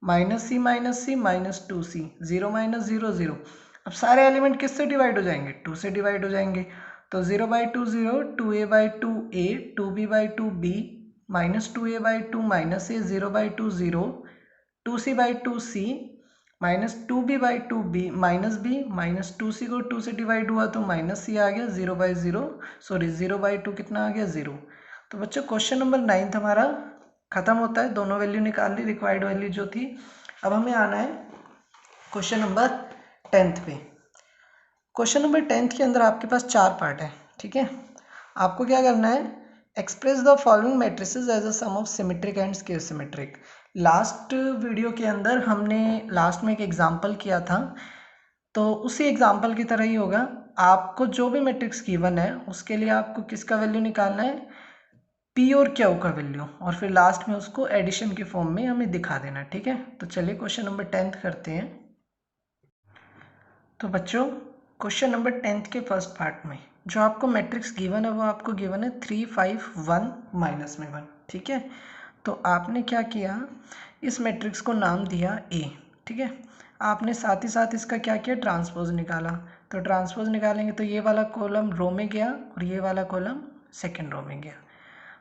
-c minus 2c, 0 - 0 0। अब सारे एलिमेंट किससे डिवाइड हो जाएंगे, 2 से डिवाइड हो जाएंगे। तो 0/2 0, 2a/2 a, 2b/2 b, -2a/2 -a, 0/2 0, 2c/2 c, -2b/2 b minus 2c को 2 से डिवाइड हुआ तो -c आ गया, 0/2 कितना आ गया 0। तो बच्चों क्वेश्चन नंबर 9 हमारा खत्म होता है, दोनों वैल्यू निकाल ली, रिक्वायर्ड वैल्यू जो थी। अब हमें आना है क्वेश्चन नंबर 10 पे। क्वेश्चन नंबर 10 के अंदर आपके पास 4 पार्ट है, ठीक है। आपको क्या करना है, express the following matrices as a sum of symmetric and skew symmetric. Last video के अंदर हमने लास्ट में एक एग्जांपल किया था, तो उसी एग्जांपल की तरह ही होगा। आपको जो भी मैट्रिक्स गिवन है उसके लिए आपको किसका वैल्यू निकालना है, पी और क्यू का वैल्यू, और फिर लास्ट में उसको एडिशन के फॉर्म में हमें दिखा देना, ठीक है। तो चलिए क्वेश्चन नंबर 10 करते हैं। तो बच्चों क्वेश्चन नंबर 10 के फर्स्ट पार्ट में जो आपको मैट्रिक्स गिवन है वो आपको गिवन है 3 5 1 -1, ठीक है। तो आपने क्या किया, इस मैट्रिक्स को नाम दिया ए, ठीक है। आपने साथ ही साथ इसका क्या किया, ट्रांसपोज निकाला। तो ट्रांसपोज निकालेंगे तो ये वाला कॉलम रो में गया और ये वाला कॉलम सेकेंड रो में गया।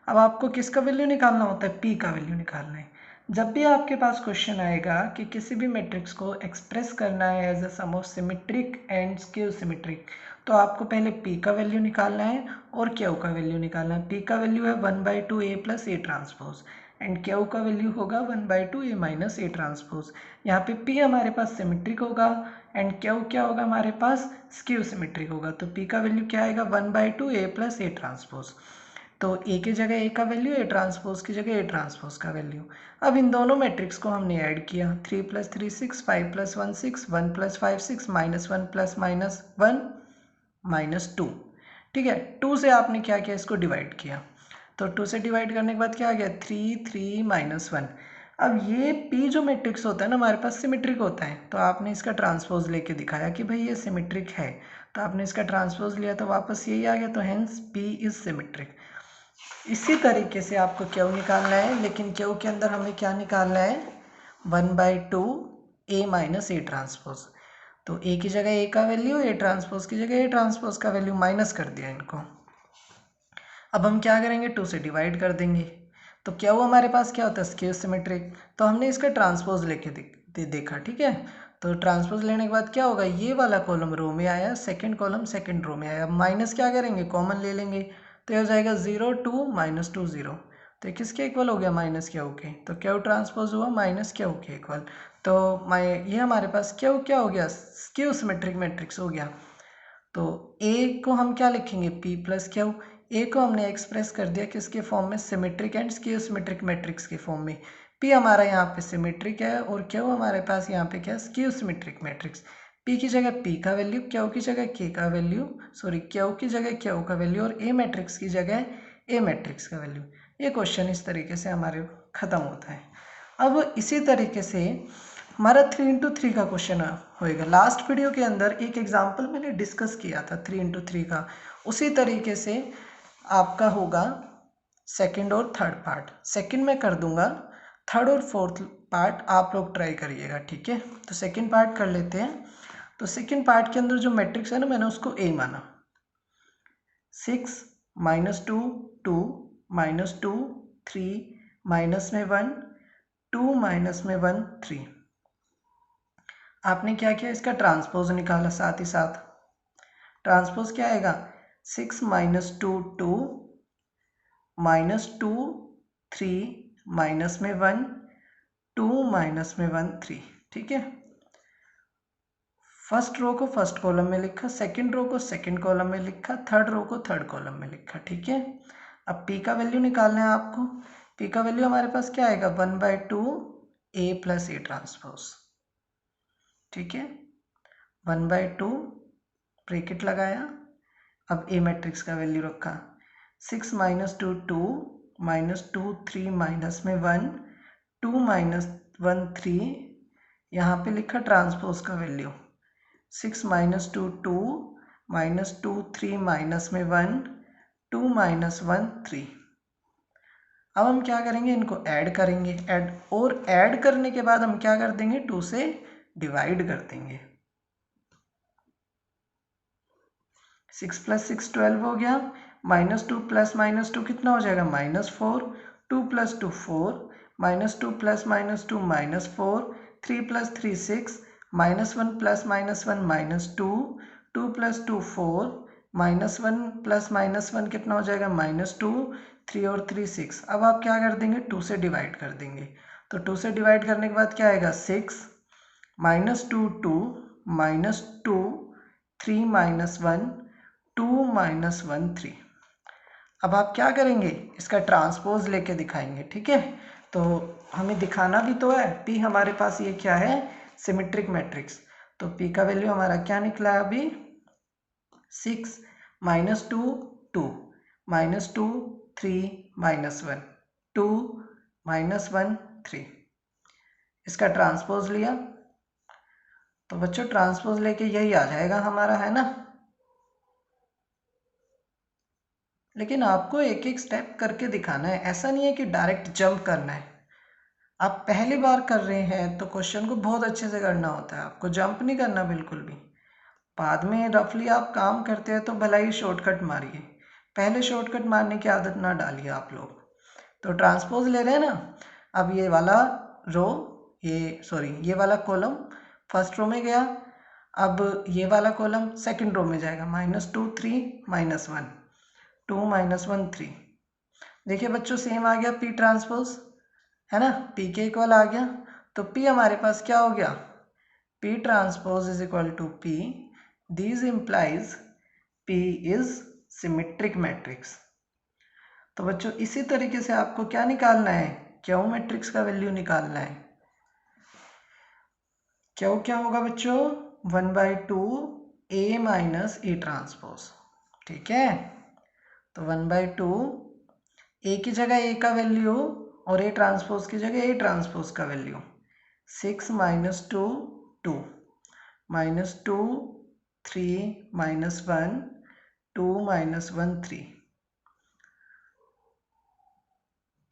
अब आपको किसका वैल्यू निकालना होता है, पी का वैल्यू निकालना है। जब भी आपके पास क्वेश्चन आएगा कि किसी भी मैट्रिक्स को एक्सप्रेस करना है as a sum of symmetric and skew symmetric, तो आपको पहले पी का वैल्यू निकालना है और क्यू का वैल्यू निकालना है। पी का वैल्यू है 1/2 A plus A transpose, and Q का वैल्यू होगा 1/2 ए माइनस ए ट्रांसपोज। यहाँ पे पी हमारे पास सिमेट्रिक होगा एंड क्यू क्या होगा हमारे पास, स्क्यू सिमेट्रिक होगा। तो पी का वैल्यू क्या आएगा, 1/2 ए प्लस ए ट्रांसपोज। तो ए की जगह ए का वैल्यू, ए ट्रांसपोज की जगह ए ट्रांसपोज का वैल्यू। अब इन दोनों मैट्रिक्स को हमने ऐड किया, 3 + 3 6, 5 + 1 6, 1 + 5 6, -1 + -1 -2, ठीक है। 2 से आपने क्या किया, इसको डिवाइड किया। तो 2 से डिवाइड करने के बाद क्या आ गया, 3 3 -1। अब ये पी जो मैट्रिक्स होता है ना हमारे पास सिमेट्रिक होता है, तो आपने इसका ट्रांसपोज लेके दिखाया कि भाई ये सिमेट्रिक है, तो आपने इसका ट्रांसपोज लिया तो वापस यही आ गया, तो हेंस पी इज सिमेट्रिक। इसी तरीके से आपको क्यू निकालना है, लेकिन क्यू के अंदर हमें क्या निकालना है, 1/2 ए माइनस ए ट्रांसपोज। तो ए की जगह ए का वैल्यू, ए ट्रांसपोज की जगह ए ट्रांसपोज का वैल्यू, माइनस कर दिया इनको। अब हम क्या करेंगे, 2 से डिवाइड कर देंगे। तो क्यू हमारे पास क्या होता है, स्क्यू सिमेट्रिक, तो हमने इसका ट्रांसपोज लेके देखा, ठीक है। तो ट्रांसपोज लेने के बाद क्या होगा, ये वाला कॉलम रो में आया, सेकंड कॉलम सेकंड रो में आया। माइनस क्या करेंगे, कॉमन ले लेंगे, तो ये हो जाएगा 0 2 -2 0। तो किसके इक्वल हो गया, माइनस क्यू के। तो क्यू ट्रांसपोज हुआ माइनस क्यू के इक्वल। तो ये हमारे पास क्यू क्या हो गया, स्क्यू सिमेट्रिक मैट्रिक्स हो गया। तो ए को हम क्या लिखेंगे, पी प्लस क्यू। ए को हमने एक्सप्रेस कर दिया किसके फॉर्म में, symmetric and skew symmetric matrix के फॉर्म में। पी हमारा यहाँ पे सिमेट्रिक है और क्यू हमारे पास यहाँ पे क्या, स्क्यू सिमेट्रिक मैट्रिक्स। पी की जगह पी का वैल्यू, क्यू की जगह के का वैल्यू, सॉरी क्यू की जगह क्यू का वैल्यू, और ए मैट्रिक्स की जगह ए मैट्रिक्स का वैल्यू। ये क्वेश्चन इस तरीके से हमारे ख़त्म होता है। अब इसी तरीके से हमारा 3x3 का क्वेश्चन होएगा। लास्ट वीडियो के अंदर एक एग्जांपल मैंने डिस्कस किया था 3x3 का, उसी तरीके से आपका होगा सेकंड और थर्ड पार्ट। सेकंड में कर दूंगा, थर्ड और फोर्थ पार्ट आप लोग ट्राई करिएगा, ठीक है। तो सेकंड पार्ट कर लेते हैं। तो सेकंड पार्ट के अंदर जो मैट्रिक्स है ना, मैंने उसको ए माना। 6 -2 2 -2 3 माइनस में 1 2 माइनस में 1 3। आपने क्या किया, इसका ट्रांसपोज निकाला। साथ ही साथ ट्रांसपोज क्या आएगा, 6 -2 2 -2 3 माइनस में 1 2 माइनस में 1 3, ठीक है। फर्स्ट रो को फर्स्ट कॉलम में लिखा, सेकंड रो को सेकंड कॉलम में लिखा, थर्ड रो को थर्ड कॉलम में लिखा, ठीक है। अब पी का वैल्यू निकालना है आपको। पी का वैल्यू हमारे पास क्या आएगा, 1/2 A + A ट्रांसपोज, ठीक है। 1/2 ब्रैकेट लगाया। अब ए मैट्रिक्स का वैल्यू रखा, 6 -2 2 -2 3 माइनस में 1 2 माइनस 1 3। यहाँ पे लिखा ट्रांसपोज का वैल्यू, 6 -2 2 -2 3 माइनस में 1 2 माइनस 1 3। अब हम क्या करेंगे, इनको ऐड करेंगे। ऐड करने के बाद हम क्या कर देंगे, 2 से डिवाइड कर देंगे। 6 + 6 12 हो गया। -2 + -2 कितना हो जाएगा, -4 2 + 2 4 -2 + -2 -4 3 + 3 6 -1 + -1 -2 2 + 2 4 -1 + -1 कितना हो जाएगा, -2 3 और 3 6। अब आप क्या कर देंगे, 2 से डिवाइड कर देंगे। तो 2 से डिवाइड करने के बाद क्या आएगा, 6 -2 2 -2 3 -1 2 - 1 3। अब आप क्या करेंगे, इसका ट्रांसपोज लेके दिखाएंगे, ठीक है। तो हमें दिखाना भी तो है। पी हमारे पास ये क्या है, सिमेट्रिक मैट्रिक्स। तो पी का वैल्यू हमारा क्या निकला है अभी, 6 -2 2 -2 3 -1 2 -1 3। इसका ट्रांसपोज लिया तो बच्चों ट्रांसपोज लेके यही आ जाएगा हमारा, है ना। लेकिन आपको एक एक स्टेप करके दिखाना है, ऐसा नहीं है कि डायरेक्ट जंप करना है। आप पहली बार कर रहे हैं तो क्वेश्चन को बहुत अच्छे से करना होता है, आपको जंप नहीं करना बिल्कुल भी। बाद में रफली आप काम करते हैं तो भला ही शॉर्टकट मारिए, पहले शॉर्टकट मारने की आदत ना डालिए आप लोग। तो ट्रांसपोज ले रहे हैं ना। अब ये वाला रो, ये वाला कॉलम फर्स्ट रो में गया। अब ये वाला कॉलम सेकंड रो में जाएगा, -2 3 -1 2 -1 3। देखिए बच्चों सेम आ गया पी ट्रांसपोज, है ना, पी के इक्वल आ गया। तो पी हमारे पास क्या हो गया, P transpose is equal to P. This implies P is symmetric matrix. तो बच्चों इसी तरीके से आपको क्या निकालना है, क्यू मैट्रिक्स का वैल्यू निकालना है। क्यू क्या होगा बच्चों, 1/2 A - A ट्रांसपोज, ठीक है। तो 1/2 ए की जगह ए का वैल्यू और ए ट्रांसपोज की जगह ए ट्रांसपोज का वैल्यू, 6 -2 2 -2 3 -1 2 -1 3,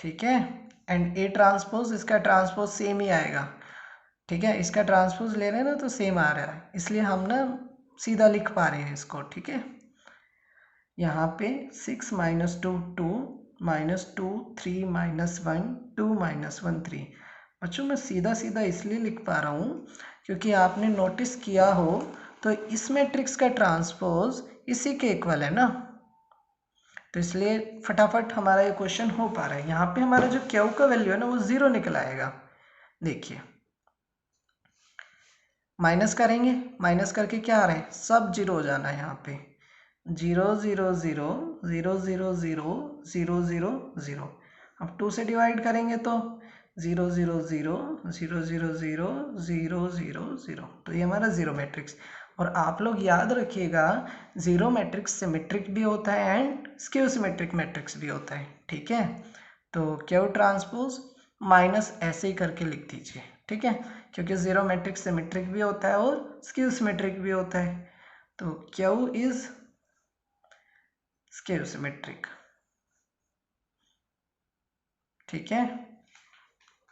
ठीक है। एंड ए ट्रांसपोज, इसका ट्रांसपोज सेम ही आएगा, ठीक है। इसका ट्रांसपोज ले रहे हैं ना तो सेम आ रहा है, इसलिए हम ना सीधा लिख पा रहे हैं इसको, ठीक है। यहाँ पे 6 -2 2 -2 3 -1 2 -1 3। बच्चों मैं सीधा सीधा इसलिए लिख पा रहा हूँ क्योंकि आपने नोटिस किया हो तो इस मैट्रिक्स का ट्रांसपोज इसी के इक्वल है ना, तो इसलिए फटाफट हमारा ये क्वेश्चन हो पा रहा है। यहाँ पे हमारा जो क्यू का वैल्यू है ना वो 0 निकल आएगा। देखिए माइनस करेंगे, माइनस करके क्या आ रहा है, सब 0 हो जाना है। यहाँ पे 0 0 0 0 0 0 0 0 0। अब 2 से डिवाइड करेंगे तो 0 0 0 0 0 0 0 0 0। तो ये हमारा जीरो मैट्रिक्स। और आप लोग याद रखिएगा जीरो मैट्रिक्स सिमेट्रिक भी होता है एंड स्क्यू सिमेट्रिक मैट्रिक्स भी होता है, ठीक है। तो क्यू ट्रांसपोज माइनस ऐसे ही करके लिख दीजिए, ठीक है। क्योंकि जीरोमेट्रिक सिमेट्रिक भी होता है और स्क्यू सिमेट्रिक भी होता है। तो क्यू इज स्क्यू सिमेट्रिक। ठीक है,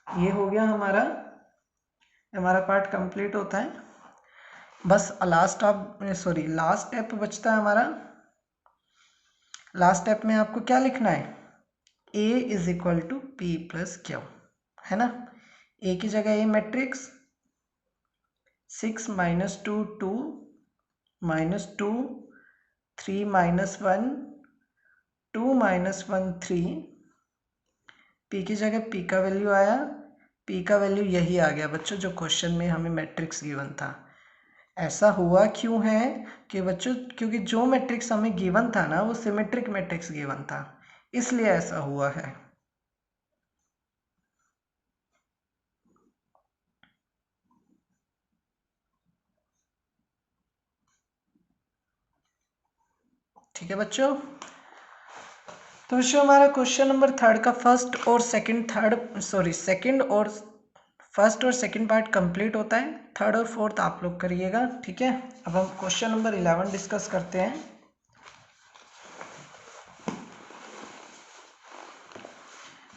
ये हो गया हमारा पार्ट कंप्लीट होता है। बस लास्ट स्टेप बचता है हमारा। लास्ट स्टेप में आपको क्या लिखना है, A is equal to P plus Q, है ना। A की जगह A matrix 6 minus 2 2 minus 2 3 minus 1 2 minus 1 3। P की जगह P का वैल्यू आया, P का वैल्यू यही आ गया बच्चों जो क्वेश्चन में हमें मैट्रिक्स गिवन था। ऐसा हुआ क्यों है कि बच्चों, क्योंकि जो मैट्रिक्स हमें गिवन था ना वो सिमेट्रिक मैट्रिक्स गिवन था, इसलिए ऐसा हुआ है। ठीक है बच्चों, तो बच्चों हमारा क्वेश्चन नंबर थर्ड का फर्स्ट और सेकंड पार्ट कंप्लीट होता है। थर्ड और फोर्थ आप लोग करिएगा। ठीक है, अब हम क्वेश्चन नंबर 11 डिस्कस करते हैं।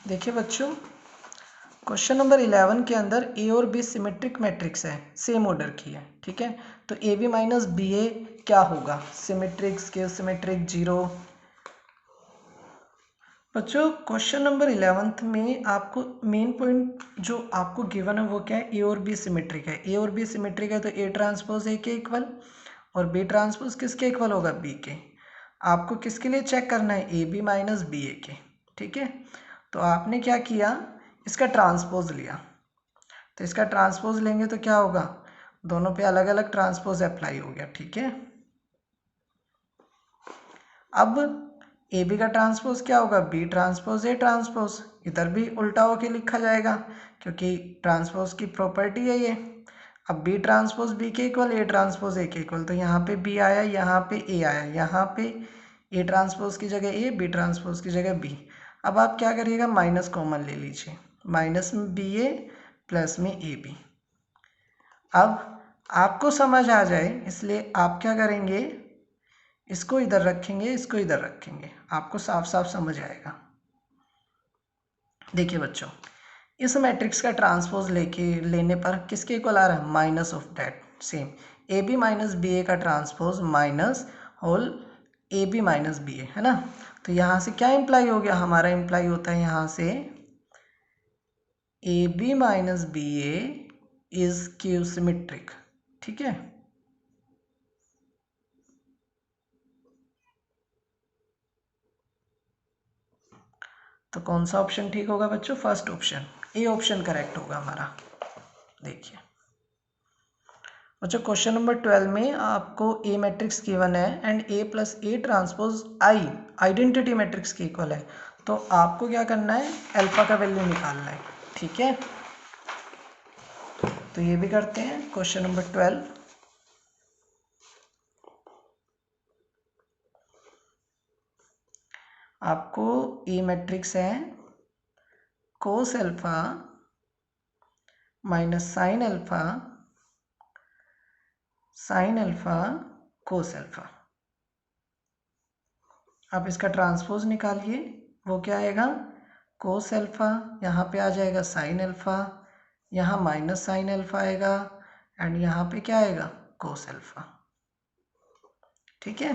देखिए बच्चों, क्वेश्चन नंबर 11 के अंदर ए और बी सिमेट्रिक मैट्रिक्स है, सेम ऑर्डर की है। ठीक है, तो ए बी माइनस बी ए क्या होगा, सिमेट्रिक, स्क्वायर सिमेट्रिक, जीरो। बच्चों क्वेश्चन नंबर 11 में आपको मेन पॉइंट जो आपको गिवन है वो क्या है, ए और बी सिमेट्रिक है। ए और बी सिमेट्रिक है तो ए ट्रांसपोज ए के इक्वल और बी ट्रांसपोज किसके इक्वल होगा, बी के। आपको किसके लिए चेक करना है, ए बी माइनस बी ए के। ठीक है, तो आपने क्या किया, इसका ट्रांसपोज लिया। तो इसका ट्रांसपोज लेंगे तो क्या होगा, दोनों पे अलग अलग ट्रांसपोज अप्लाई हो गया। ठीक है, अब ए बी का ट्रांसपोज क्या होगा, बी ट्रांसपोज ए ट्रांसपोज। इधर भी उल्टा होके लिखा जाएगा क्योंकि ट्रांसपोज की प्रॉपर्टी है ये। अब बी ट्रांसपोज बी के इक्वल, ए ट्रांसपोज ए के इक्वल, तो यहाँ पे बी आया, यहाँ पे ए आया, यहाँ पे ए ट्रांसपोज की जगह ए, बी ट्रांसपोज की जगह बी। अब आप क्या करिएगा, माइनस कॉमन ले लीजिए, माइनस में बी ए प्लस में ए बी। अब आपको समझ आ जाए इसलिए आप क्या करेंगे, इसको इधर रखेंगे, इसको इधर रखेंगे, आपको साफ साफ समझ आएगा। देखिए बच्चों, इस मैट्रिक्स का ट्रांसपोज लेने पर किसके इक्वल आ रहा है, minus of that same A B minus B A का transpose minus whole A B minus B A, है ना। तो यहाँ से क्या इंप्लाई हो गया, हमारा इंप्लाई होता है यहाँ से A B minus B A is skew symmetric. ठीक है, तो कौन सा ऑप्शन ठीक होगा बच्चों, first option, A option correct होगा हमारा। देखिए बच्चों, क्वेश्चन नंबर 12 में आपको ए मैट्रिक्स गिवन है and A plus A transpose I identity matrix के इक्वल है। तो आपको क्या करना है, अल्फा का वैल्यू निकालना है। ठीक है, तो ये भी करते हैं। क्वेश्चन नंबर 12, आपको ए मैट्रिक्स है cos alpha minus sine alpha cos alpha. आप इसका ट्रांसपोज निकालिए, वो क्या आएगा, कोस अल्फा, यहाँ पे आ जाएगा साइन अल्फा, यहाँ माइनस साइन अल्फा आएगा एंड यहाँ पे क्या आएगा, कोस अल्फा। ठीक है,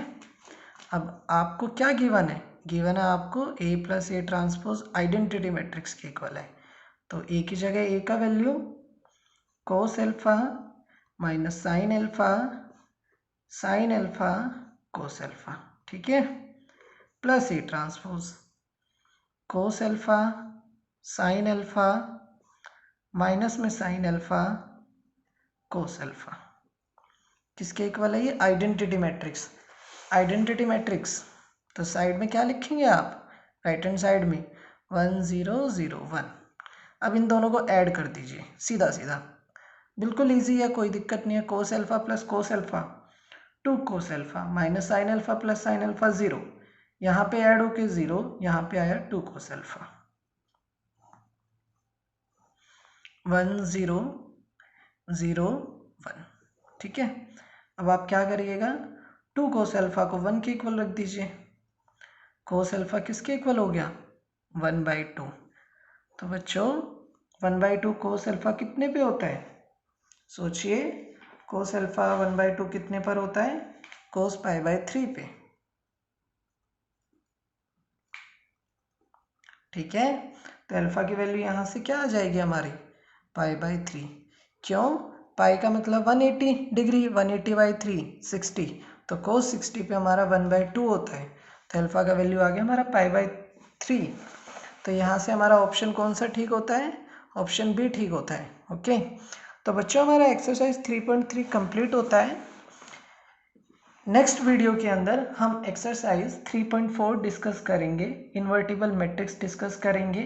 अब आपको क्या गिवन है, गिवन है आपको A plus A transpose identity matrix के इक्वल है। तो ए की जगह ए का value cos alpha minus sine alpha cos alpha. ठीक है, plus A transpose cos alpha sine alpha minus में साइन अल्फा कोस अल्फा। किसके इक्वल है ये, आइडेंटिटी मैट्रिक्स। आइडेंटिटी मैट्रिक्स तो साइड में क्या लिखेंगे आप, राइट हैंड साइड में 1 0 0 1। अब इन दोनों को ऐड कर दीजिए सीधा सीधा, बिल्कुल इजी है, कोई दिक्कत नहीं है। Cos alpha plus cos alpha 2 कोस alpha minus sine alpha plus sine alpha 0, यहाँ पे ऐड होके 0, यहाँ पे आया 2 कोस अल्फा। 1 0 0 1। ठीक है, अब आप क्या करिएगा, 2 कोस अल्फा को 1 के इक्वल रख दीजिए। कोस अल्फा किसके इक्वल हो गया, 1/2। तो बच्चों 1/2 कोस अल्फा कितने पे होता है, सोचिए, कोस अल्फा 1/2 कितने पर होता है, कोस π/3 पे। ठीक है, तो अल्फा की वैल्यू यहाँ से क्या आ जाएगी हमारी, π/3। क्यों, पाई का मतलब 180 डिग्री, 180/3 60, तो कोस 60 पे हमारा 1/2 होता है, तो अल्फा का वैल्यू आ गया हमारा π/3। तो यहाँ से हमारा ऑप्शन कौन सा ठीक होता है, ऑप्शन बी ठीक होता है। ओके, तो बच्चों हमारा एक्सरसाइज 3.3 कंप्लीट होता है। नेक्स्ट वीडियो के अंदर हम एक्सरसाइज 3.4 डिस्कस करेंगे, इन्वर्टिबल मैट्रिक्स डिस्कस करेंगे।